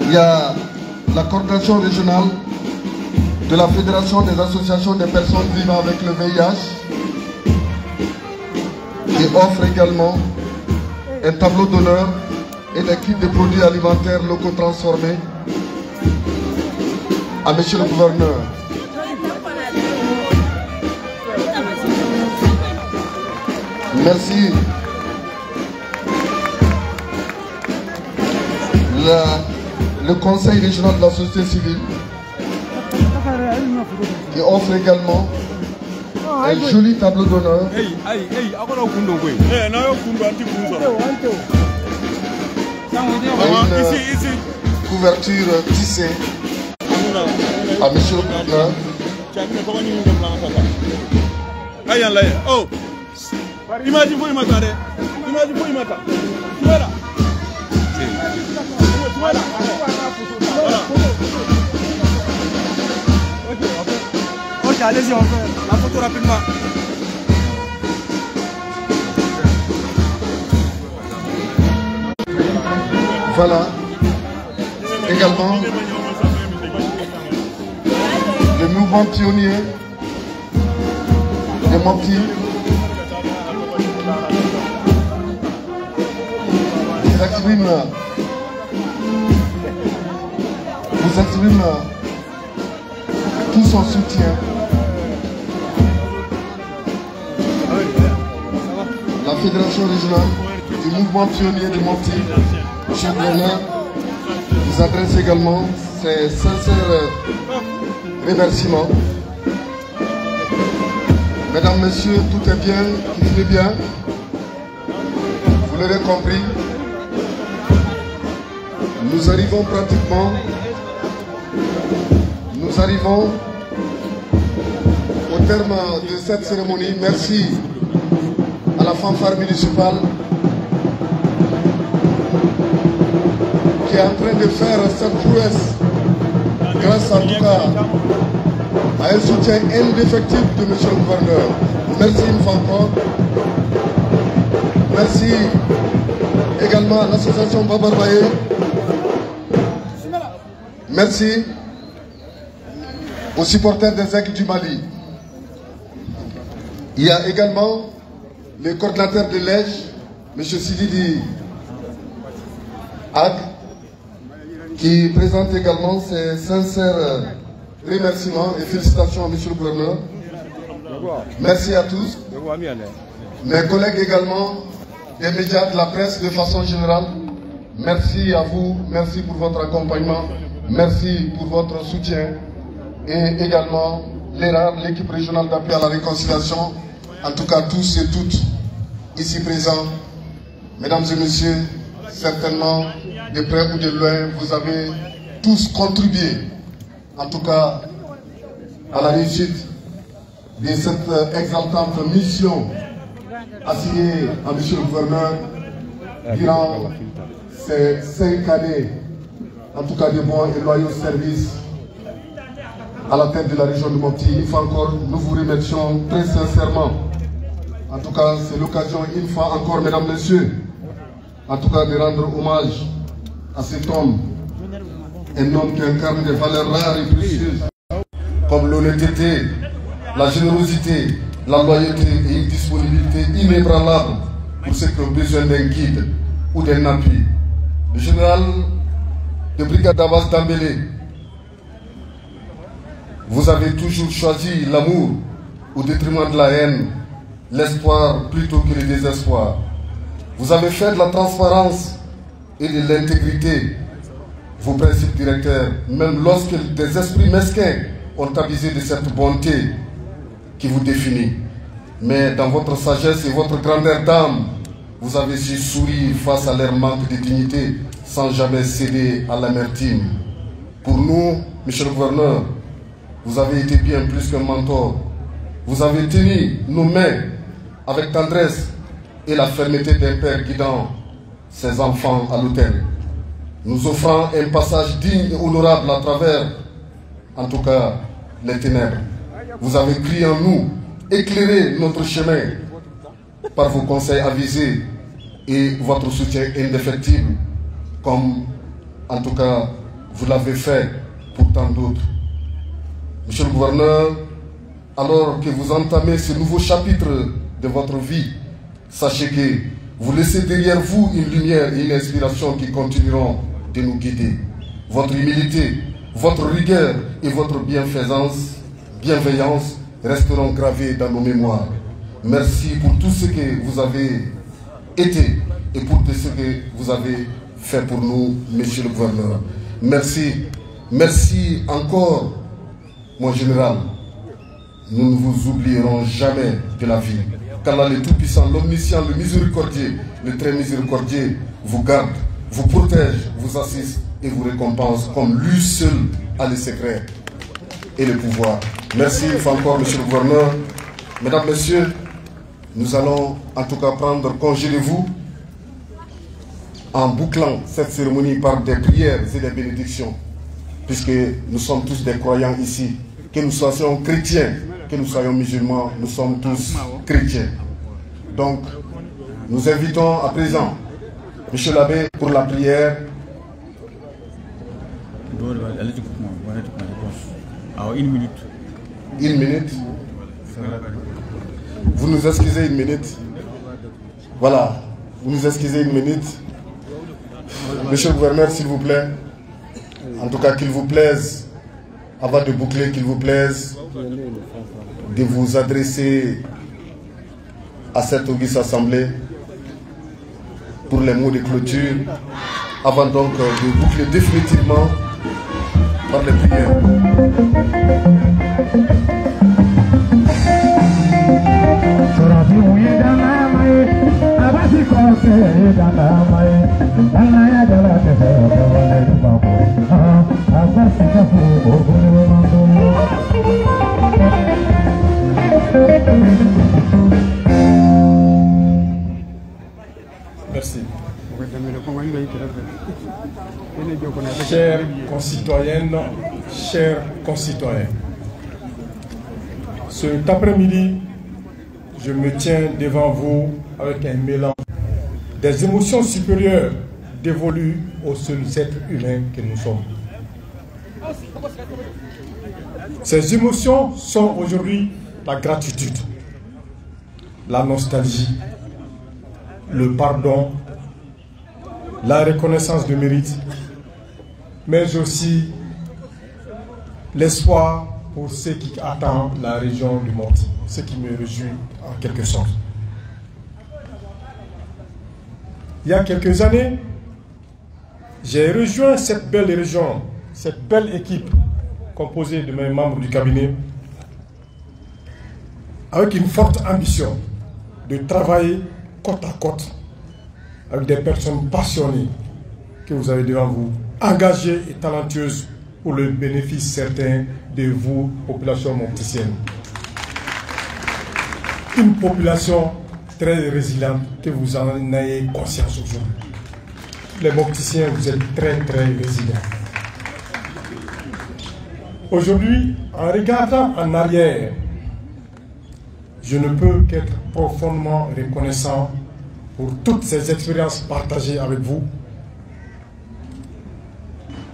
il y a la coordination régionale de la Fédération des associations des personnes vivant avec le VIH qui offre également un tableau d'honneur et des kits de produits alimentaires locaux transformés à monsieur le gouverneur. Merci. Le conseil régional de la société civile qui offre également un joli tableau d'honneur. Une couverture tissée à monsieur le gouverneur. Oh, imagine vous imagine. Imagine vous imagine. Voilà. Voilà. Ok, allez-y, on fait la photo rapidement. Voilà. Également, le mouvement pionnier de Mopti. Vous exprime tout son soutien. La fédération régionale du mouvement pionnier de Mopti, M. Bernard, vous adresse également ses sincères remerciements. Mesdames, Messieurs, tout est bien, tout est bien. Vous l'aurez compris. Nous arrivons pratiquement, au terme de cette cérémonie. Merci à la fanfare municipale qui est en train de faire cette prouesse grâce en tout cas à un soutien indéfectible de M. le gouverneur. Merci une fois encore. Merci également à l'association Babarbaye. Merci aux supporters des Aigles du Mali. Il y a également le coordinateur de l'EJ, M. Sididi Ag, qui présente également ses sincères remerciements et félicitations à M. le gouverneur. Merci à tous. Mes collègues également des médias, de la presse de façon générale, merci à vous, merci pour votre accompagnement. Merci pour votre soutien et également l'ERAR, l'équipe régionale d'appui à la réconciliation, en tout cas tous et toutes ici présents. Mesdames et messieurs, certainement de près ou de loin, vous avez tous contribué, en tout cas à la réussite de cette exaltante mission assignée à M. le gouverneur durant ces 5 années. En tout cas, de bons et loyaux services à la tête de la région de Mopti. Une fois encore, nous vous remercions très sincèrement. En tout cas, c'est l'occasion, une fois encore, mesdames, messieurs, en tout cas, de rendre hommage à cet homme, un homme qui incarne des valeurs rares et précieuses, comme l'honnêteté, la générosité, la loyauté et une disponibilité inébranlable pour ceux qui ont besoin d'un guide ou d'un appui. Le général de brigade Abbas Dambélé, vous avez toujours choisi l'amour au détriment de la haine, l'espoir plutôt que le désespoir. Vous avez fait de la transparence et de l'intégrité vos principes directeurs, même lorsque des esprits mesquins ont abusé de cette bonté qui vous définit. Mais dans votre sagesse et votre grandeur d'âme, vous avez su sourire face à leur manque de dignité sans jamais céder à l'amertume. Pour nous, monsieur le gouverneur, vous avez été bien plus qu'un mentor. Vous avez tenu nos mains avec tendresse et la fermeté d'un père guidant ses enfants à l'autel, nous offrant un passage digne et honorable à travers, en tout cas, les ténèbres. Vous avez cru en nous, éclairé notre chemin par vos conseils avisés et votre soutien indéfectible, comme, en tout cas, vous l'avez fait pour tant d'autres. Monsieur le gouverneur, alors que vous entamez ce nouveau chapitre de votre vie, sachez que vous laissez derrière vous une lumière et une inspiration qui continueront de nous guider. Votre humilité, votre rigueur et votre bienveillance resteront gravés dans nos mémoires. Merci pour tout ce que vous avez été et pour tout ce que vous avez fait pour nous, monsieur le gouverneur. Merci. Merci encore, mon général. nous ne vous oublierons jamais de la vie. Qu'Allah le Tout-Puissant, l'Omniscient, le Miséricordieux, le Très Miséricordieux vous garde, vous protège, vous assiste et vous récompense comme lui seul a les secrets et le pouvoir. Merci une fois encore, monsieur le gouverneur. Mesdames, messieurs, nous allons en tout cas prendre congé de vous en bouclant cette cérémonie par des prières et des bénédictions, puisque nous sommes tous des croyants ici. Que nous soyons chrétiens, que nous soyons musulmans, nous sommes tous chrétiens. Donc, nous invitons à présent monsieur l'abbé pour la prière. Une minute. Une minute. Vous nous excusez une minute. Voilà, vous nous excusez une minute. Monsieur le gouverneur, s'il vous plaît. En tout cas, qu'il vous plaise, avant de boucler, qu'il vous plaise de vous adresser à cette auguste assemblée pour les mots de clôture, avant donc de boucler définitivement par les prières. Merci. Chères concitoyennes, chers concitoyens, cet après-midi, je me tiens devant vous avec un mélange des émotions supérieures dévolues aux seuls êtres humains que nous sommes. Ces émotions sont aujourd'hui la gratitude, la nostalgie, le pardon, la reconnaissance de mérite, mais aussi l'espoir pour ceux qui attendent la région du Mopti, ce qui me réjouit en quelque sorte. Il y a quelques années, j'ai rejoint cette belle région, cette belle équipe composée de mes membres du cabinet, avec une forte ambition de travailler côte à côte avec des personnes passionnées que vous avez devant vous, engagées et talentueuses pour le bénéfice certain de vous, population mopticienne. Une population très résiliente, que vous en ayez conscience aujourd'hui. Les mopticiens, vous êtes très résilients. Aujourd'hui, en regardant en arrière, je ne peux qu'être profondément reconnaissant pour toutes ces expériences partagées avec vous,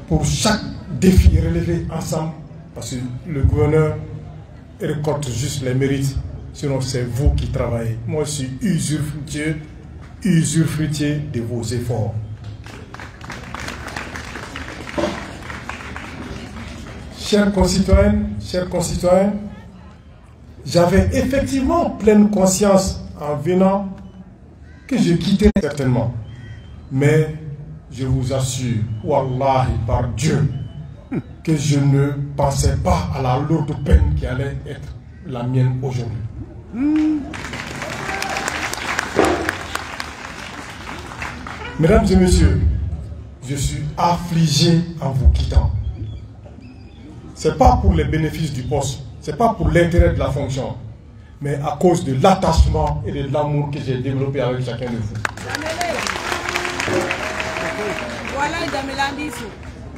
pour chaque défi relevé ensemble, parce que le gouverneur récolte juste les mérites, sinon c'est vous qui travaillez. Moi, je suis usufruitier de vos efforts. Chers concitoyennes, chers concitoyens, j'avais effectivement pleine conscience en venant que je quittais certainement. Mais je vous assure, wallahi, par Dieu, que je ne pensais pas à la lourde peine qui allait être la mienne aujourd'hui. Mesdames et messieurs, je suis affligé en vous quittant. Ce n'est pas pour les bénéfices du poste, ce n'est pas pour l'intérêt de la fonction, mais à cause de l'attachement et de l'amour que j'ai développé avec chacun de vous.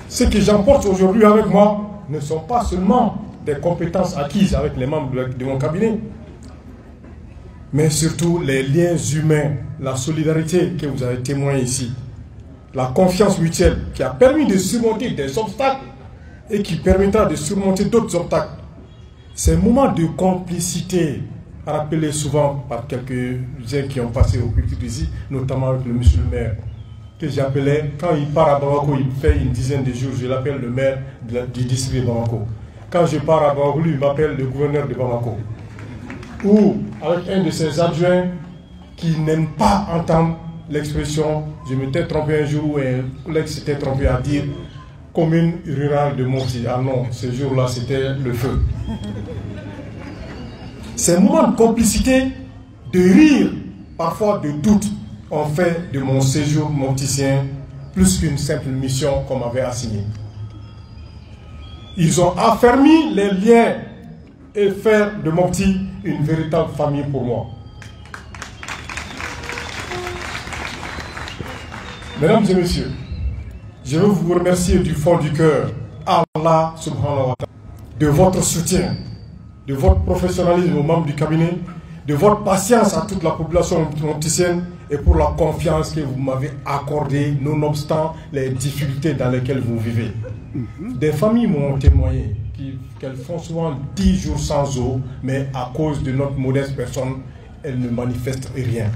Ce que j'emporte aujourd'hui avec moi ne sont pas seulement des compétences acquises avec les membres de mon cabinet, mais surtout les liens humains, la solidarité que vous avez témoigné ici, la confiance mutuelle qui a permis de surmonter des obstacles et qui permettra de surmonter d'autres obstacles. Ces moments de complicité, rappelés souvent par quelques-uns qui ont passé au culture ici, notamment avec le monsieur le maire, que j'appelais, quand il part à Bamako, il fait une dizaine de jours, je l'appelle le maire du district de Bamako. Quand je pars à Bamako, lui, il m'appelle le gouverneur de Bamako. Ou avec un de ses adjoints qui n'aime pas entendre l'expression, je m'étais trompé un jour, et un collègue s'était trompé à dire commune rurale de Mopti. Ah non, ce jour-là, c'était le feu. Ces moments de complicité, de rire, parfois de doute, ont fait de mon séjour mopticien plus qu'une simple mission qu'on m'avait assignée. Ils ont affermi les liens et fait de Mopti une véritable famille pour moi. Mesdames et messieurs, je veux vous remercier du fond du cœur, Allah subhanahu wa ta'ala, de votre soutien, de votre professionnalisme aux membres du cabinet, de votre patience à toute la population mopticienne et pour la confiance que vous m'avez accordée, nonobstant les difficultés dans lesquelles vous vivez. Des familles m'ont témoigné qu'elles font souvent 10 jours sans eau, mais à cause de notre modeste personne, elles ne manifestent rien.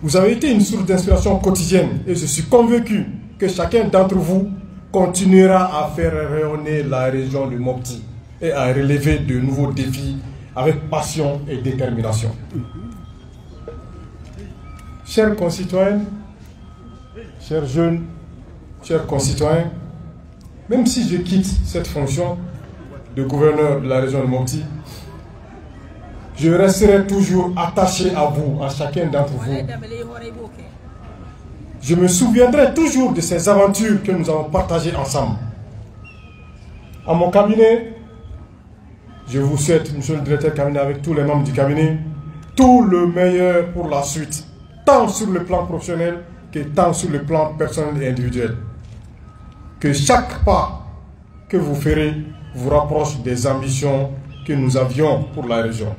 Vous avez été une source d'inspiration quotidienne et je suis convaincu que chacun d'entre vous continuera à faire rayonner la région de Mopti et à relever de nouveaux défis avec passion et détermination. Chers concitoyens, chers jeunes, chers concitoyens, même si je quitte cette fonction de gouverneur de la région de Mopti, je resterai toujours attaché à vous, à chacun d'entre vous. Je me souviendrai toujours de ces aventures que nous avons partagées ensemble. À mon cabinet, je vous souhaite, monsieur le directeur de cabinet, avec tous les membres du cabinet, tout le meilleur pour la suite, tant sur le plan professionnel que tant sur le plan personnel et individuel. Que chaque pas que vous ferez vous rapproche des ambitions que nous avions pour la région.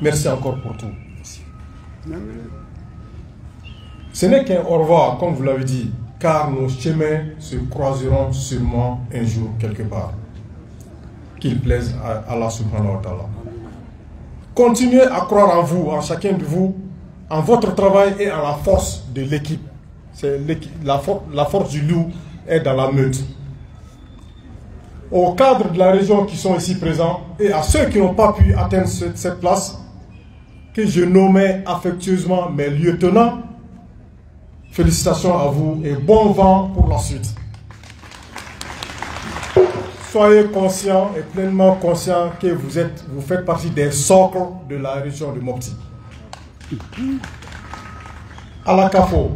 Merci encore pour tout. Merci. Ce n'est qu'un au revoir, comme vous l'avez dit, car nos chemins se croiseront sûrement un jour quelque part. Qu'il plaise à Allah subhanahu wa ta'ala. Continuez à croire en vous, en chacun de vous, en votre travail et en la force de l'équipe. La force du loup est dans la meute. Aux cadres de la région qui sont ici présents et à ceux qui n'ont pas pu atteindre cette place, que je nommais affectueusement mes lieutenants, félicitations à vous et bon vent pour la suite. Soyez conscients et pleinement conscients que vous faites partie des socles de la région de Mopti. À la CAFO,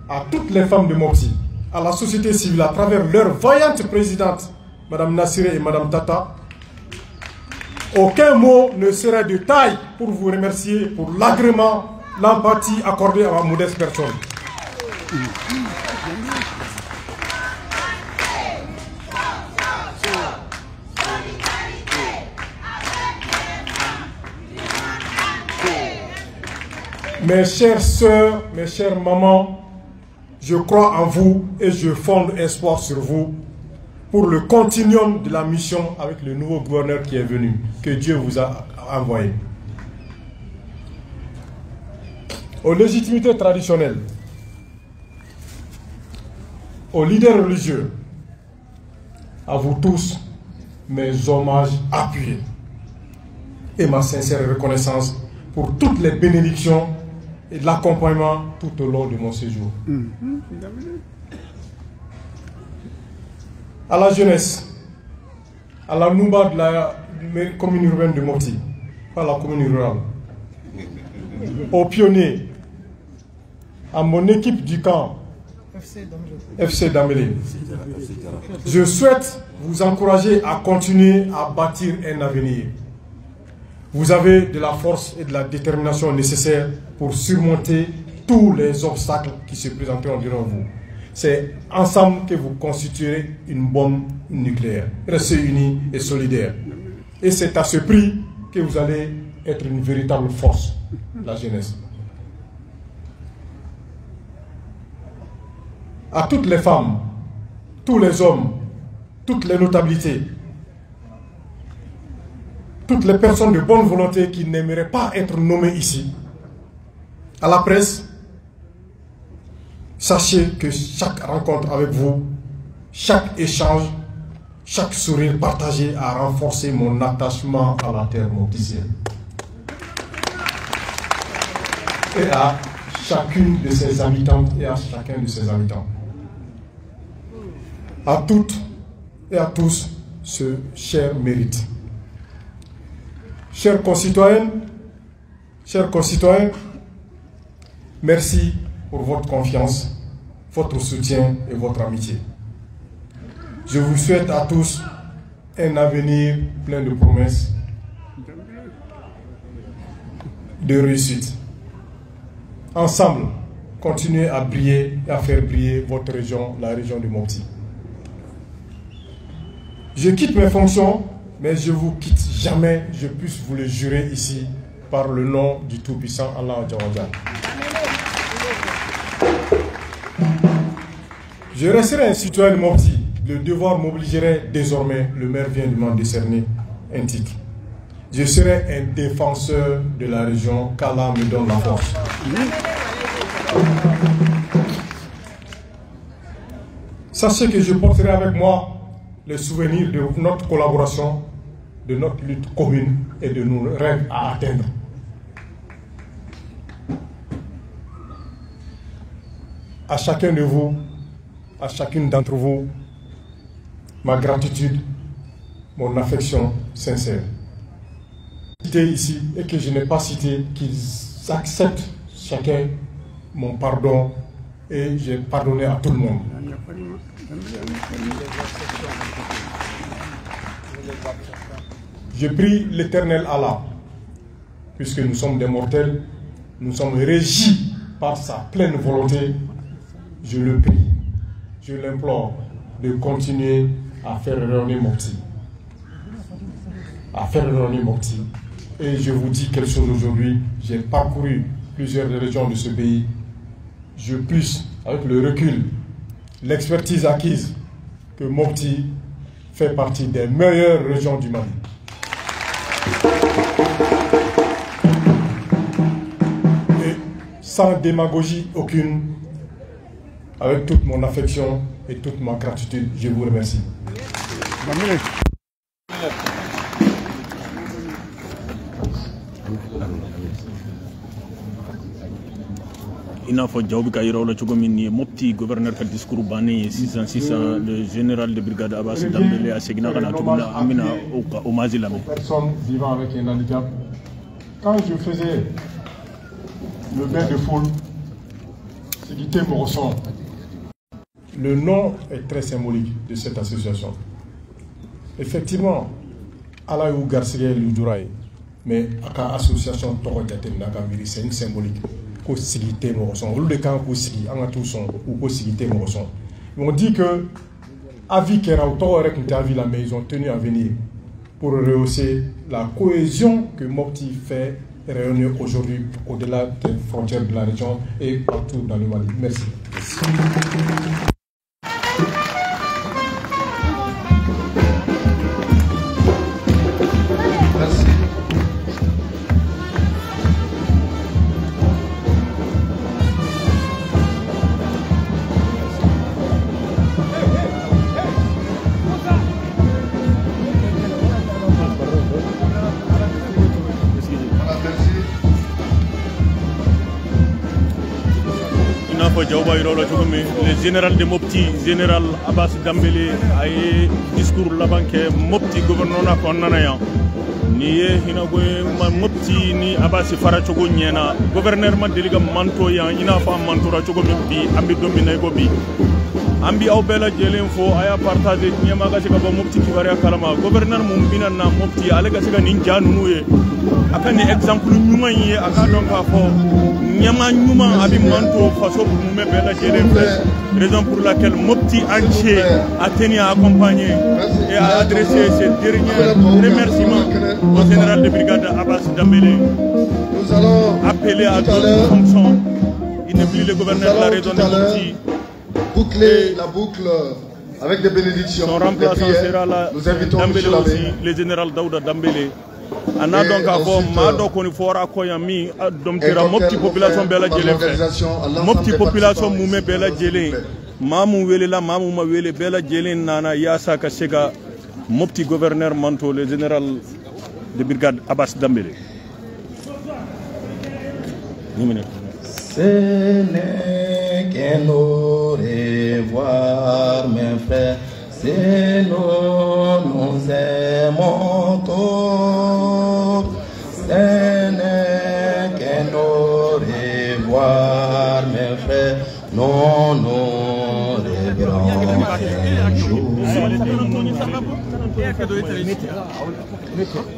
à toutes les femmes de Mopti, à la société civile, à travers leur vaillante présidente, Mme Nassiré et Mme Tata, aucun mot ne sera de taille pour vous remercier pour l'agrément, l'empathie accordée à ma modeste personne. Mes chères sœurs, mes chères mamans, je crois en vous et je fonde espoir sur vous pour le continuum de la mission avec le nouveau gouverneur qui est venu, que Dieu vous a envoyé. Aux légitimités traditionnelles, aux leaders religieux, à vous tous, mes hommages appuyés et ma sincère reconnaissance pour toutes les bénédictions et l'accompagnement tout au long de mon séjour. À la jeunesse, à la Nouba de la commune urbaine de Mopti, pas la commune rurale, aux pionniers, à mon équipe du camp FC Dambélé. Je souhaite vous encourager à continuer à bâtir un avenir. Vous avez de la force et de la détermination nécessaires pour surmonter tous les obstacles qui se présenteront devant vous. C'est ensemble que vous constituerez une bombe nucléaire. Restez unis et solidaires. Et c'est à ce prix que vous allez être une véritable force, la jeunesse. À toutes les femmes, tous les hommes, toutes les notabilités, toutes les personnes de bonne volonté qui n'aimeraient pas être nommées ici, à la presse, sachez que chaque rencontre avec vous, chaque échange, chaque sourire partagé a renforcé mon attachement à la terre mopticienne. Et à chacune de ses habitantes et à chacun de ses habitants. à toutes et à tous ce cher mérite. Chers concitoyennes, chers concitoyens, merci pour votre confiance, votre soutien et votre amitié. Je vous souhaite à tous un avenir plein de promesses, de réussite. Ensemble, continuez à briller et à faire briller votre région, la région du Mopti. Je quitte mes fonctions, mais je ne vous quitte jamais, je puisse vous le jurer ici, par le nom du Tout-Puissant Allah Adjawadja. Je resterai un citoyen de Mopti. Le devoir m'obligerait désormais, le maire vient de m'en décerner un titre. Je serai un défenseur de la région, qu'Allah me donne la force. Sachez que je porterai avec moi les souvenirs de notre collaboration, de notre lutte commune et de nos rêves à atteindre. À chacun de vous, à chacune d'entre vous, ma gratitude, mon affection sincère. Cité ici et que je n'ai pas cité, qu'ils acceptent chacun mon pardon et j'ai pardonné à tout le monde. Je prie l'Éternel Allah, puisque nous sommes des mortels, nous sommes régis par sa pleine volonté. Je le prie, je l'implore de continuer à faire rayonner Mopti. À faire rayonner Mopti. Et je vous dis quelque chose aujourd'hui, j'ai parcouru plusieurs régions de ce pays. Je puisse, avec le recul, l'expertise acquise, que Mopti fait partie des meilleures régions du Mali. Et sans démagogie aucune, avec toute mon affection et toute ma gratitude, je vous remercie. Il faut Djaoubi Kaïra la Tchogomini, Mopti, gouverneur de discours Bané, 600, le général de brigade Abbas Dambélé à Segna Kanatouna, Amina Omazilame. Personne vivant avec un handicap. Quand je faisais le bain de foule, Sigité Morosson, le nom est très symbolique de cette association. Effectivement, Alaïou Garcia Loudouraï, mais à l'association Torogatem Nakamiri, c'est une symbolique. On dit que Avi Kerauto la maison tenue à venir pour rehausser la cohésion que Mopti fait rayonner aujourd'hui au-delà des frontières de la région et partout dans le Mali. Merci. Le général de Mopti, général Abbas Dambélé, a eu discours là-bas que Mopti gouverneur n'a pas nana. Ni hinagoy Mopti ni Abbas Farachogo nyena gouverneur ma délégué manto ya ina fa mantora chogo bi ambi domine go bi ambi aw bela jelen fo aya partager nyema ga sika ba Mopti kibare kalama gouverneur mum bina na Mopti alega sika ninja nuye akani exemple nyuma yi aka donc fo nyama nyuma abi manto faso mume bela jelen raison pour laquelle Mopti entier a tenu à accompagner et à adresser ces derniers remerciements au général de brigade Abbas Dambélé. Nous allons appeler à d'autres fonctions. Il n'est plus le gouverneur de la région de Mopti. Boucler la boucle avec des bénédictions. Son remplaçant sera là, Dambélé aussi, le général Daouda Dambélé. On a donc à voir Mado Konifora Koyami, Domtera, Mopti population Bela Djelé. Mopti population Moumé Bela Djelé. Mamou Wele la Mamou Mawele Bela Djelé Nana Yasa Kasega, Mopti gouverneur Manto, le général de brigade Abbas Dambélé. Ce n'est qu'un au revoir, mes frères. Si nous aimons tous, ce n'est qu'un au revoir, mes frères. Non, nous reverrons un jour.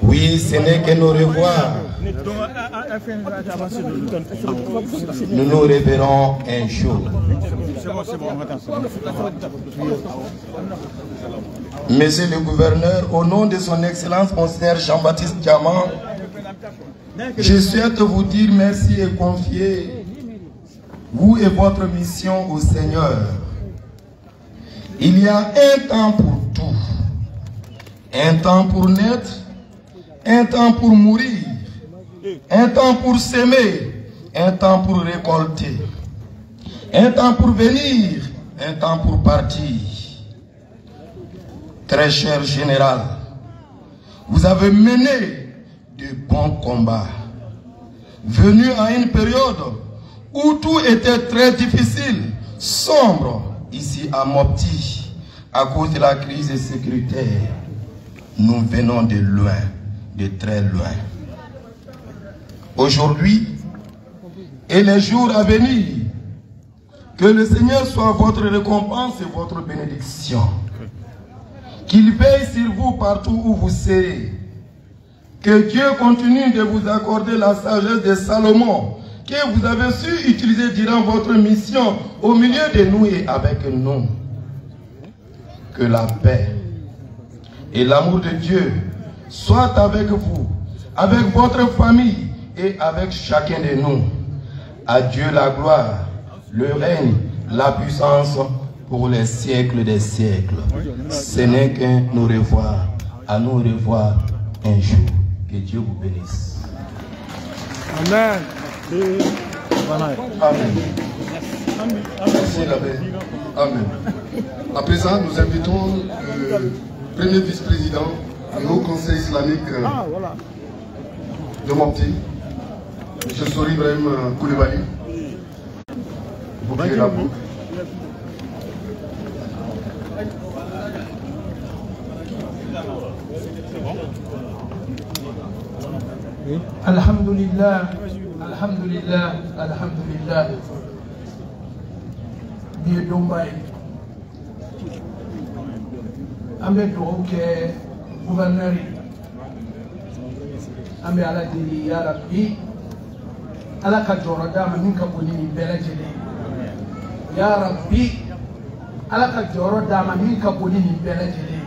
Oui, ce n'est qu'un au revoir. Nous nous reverrons un jour. Monsieur le gouverneur, au nom de son Excellence, Monseigneur Jean-Baptiste Diamant, je souhaite vous dire merci et confier vous et votre mission au Seigneur. Il y a un temps pour tout. Un temps pour naître, un temps pour mourir, un temps pour s'aimer, un temps pour récolter, un temps pour venir, un temps pour partir. Très cher général, vous avez mené de bons combats. Venu à une période où tout était très difficile, sombre, ici à Mopti, à cause de la crise sécuritaire. Nous venons de loin, de très loin. Aujourd'hui et les jours à venir, que le Seigneur soit votre récompense et votre bénédiction. Qu'il veille sur vous partout où vous serez. Que Dieu continue de vous accorder la sagesse de Salomon que vous avez su utiliser durant votre mission au milieu de nous et avec nous. Que la paix et l'amour de Dieu soient avec vous, avec votre famille et avec chacun de nous. À Dieu la gloire, le règne, la puissance pour les siècles des siècles. Ce n'est qu'un au revoir, à nous revoir un jour. Que Dieu vous bénisse. Amen. Amen. Merci l'abbé. Amen. À présent, nous invitons le premier vice-président du Haut Conseil islamique de Mopti, M. Sori Ibrahim Koulibaly. Vous pouvez la boucle. Alhamdulillah, alhamdulillah, alhamdulillah. Biye Dombay. Ambe do ke gouverneur. Ambe ala di ya Rabbi. Ala ka joro dama min ka boni ni belajele. Ya Rabbi. Ala ka joro dama min ka boni ni belajele.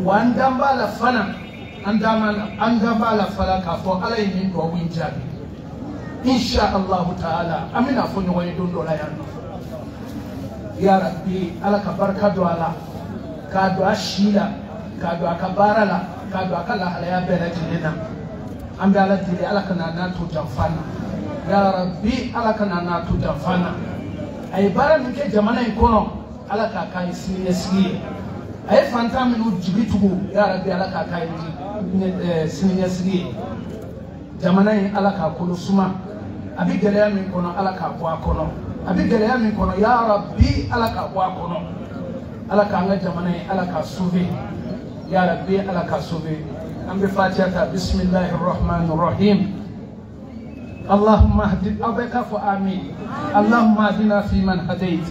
Wanda mbala fana. Andama la fala ka fo ala yin do win jabi insha Allah taala amina fo no way don do la yan ya Rabbi ala ka barka do ala ka do ashila ka do akabara la ka do akala ala ya bela jinena ambe ala dili ala kana na to jamfana ya Rabbi ala kana na to jamfana ay bara min ke jamana en kono ala ka kai sinesi ay fanta min jigitugo ya Rabbi ala ka kai siniɲɛsigi jamana in ala k'a kolo suma a bɛ gɛlɛya min kɔnɔ ala k'a bɔ a kɔnɔ a bɛ gɛlɛya min kɔnɔ ya Rabbi ala k'a bɔ a kɔnɔ ala k'an ka jamana in ala k'a sauver ya Rabbi ala k'a sauver an bɛ fatiha ta bismillahir rahmanir rahim اللهم اهد أبيك فآمين اللهم اهدنا فيمن هديت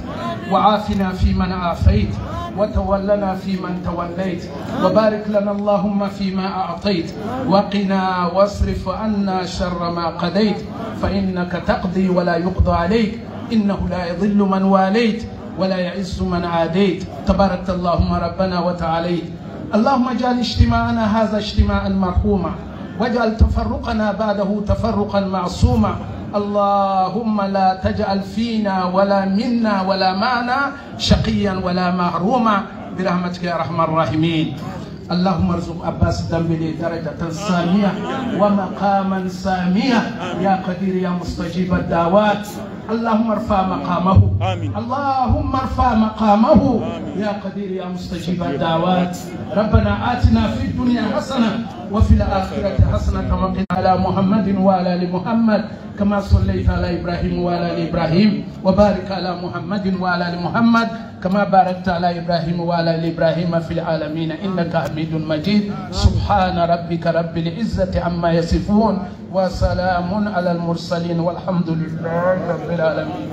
وعافنا فيمن عافيت وتولنا فيمن توليت وبارك لنا اللهم فيما أعطيت وقنا واصرف عنا شر ما قضيت فإنك تقضي ولا يقضى عليك إنه لا يضل من واليت ولا يعز من عاديت تبارك اللهم ربنا وتعاليت اللهم اجعل اجتماعنا هذا اجتماعا مرحوما واجعل تفرقنا بعده تفرقا معصوما اللهم لا تجعل فينا ولا منا ولا معنا شقيا ولا محروما برحمتك يا ارحم الراحمين اللهم ارزق عباس الدنبلي درجة سامية ومقاما سامية يا قدير يا مستجيب الدعوات اللهم ارفع مقامه آمين. اللهم ارفع مقامه آمين. يا قدير يا مستجيب الدعوات ربنا آتنا في الدنيا حسنة وفي الآخرة حسنة وقنا على محمد وعلى آل محمد كما صليت على إبراهيم وعلى آل إبراهيم وبارك على محمد وعلى آل محمد كما باركت على إبراهيم وعلى آل إبراهيم في العالمين إنك حميد مجيد سبحان ربك رب العزة عما يصفون وسلام على المرسلين والحمد لله رب العالمين.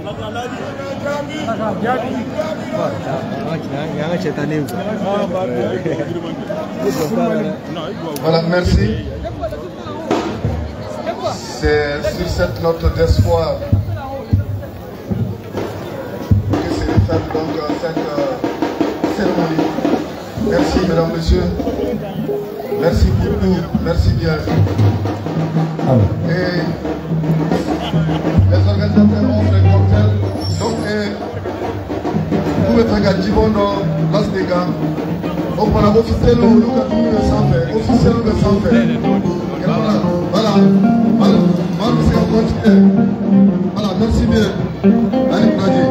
Voilà, merci. C'est sur cette note d'espoir que s'est faite donc cette cérémonie. Merci mesdames, messieurs. Merci beaucoup, merci bien. Et les organisateurs ont fait cocktail. Donc, vous pouvez faire Djibono, Las Vegas. Donc, voilà, officiel ou le santé. Officiel ou le santé. Voilà, voilà, c'est un continue. Voilà, merci bien. Allez, Brady.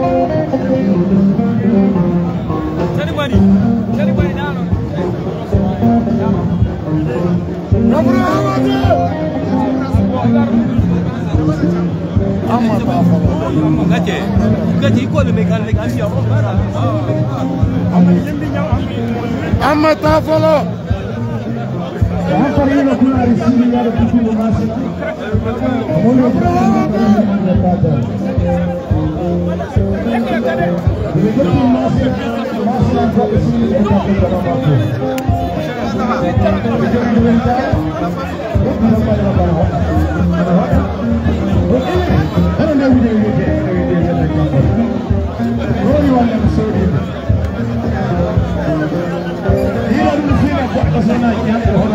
Ila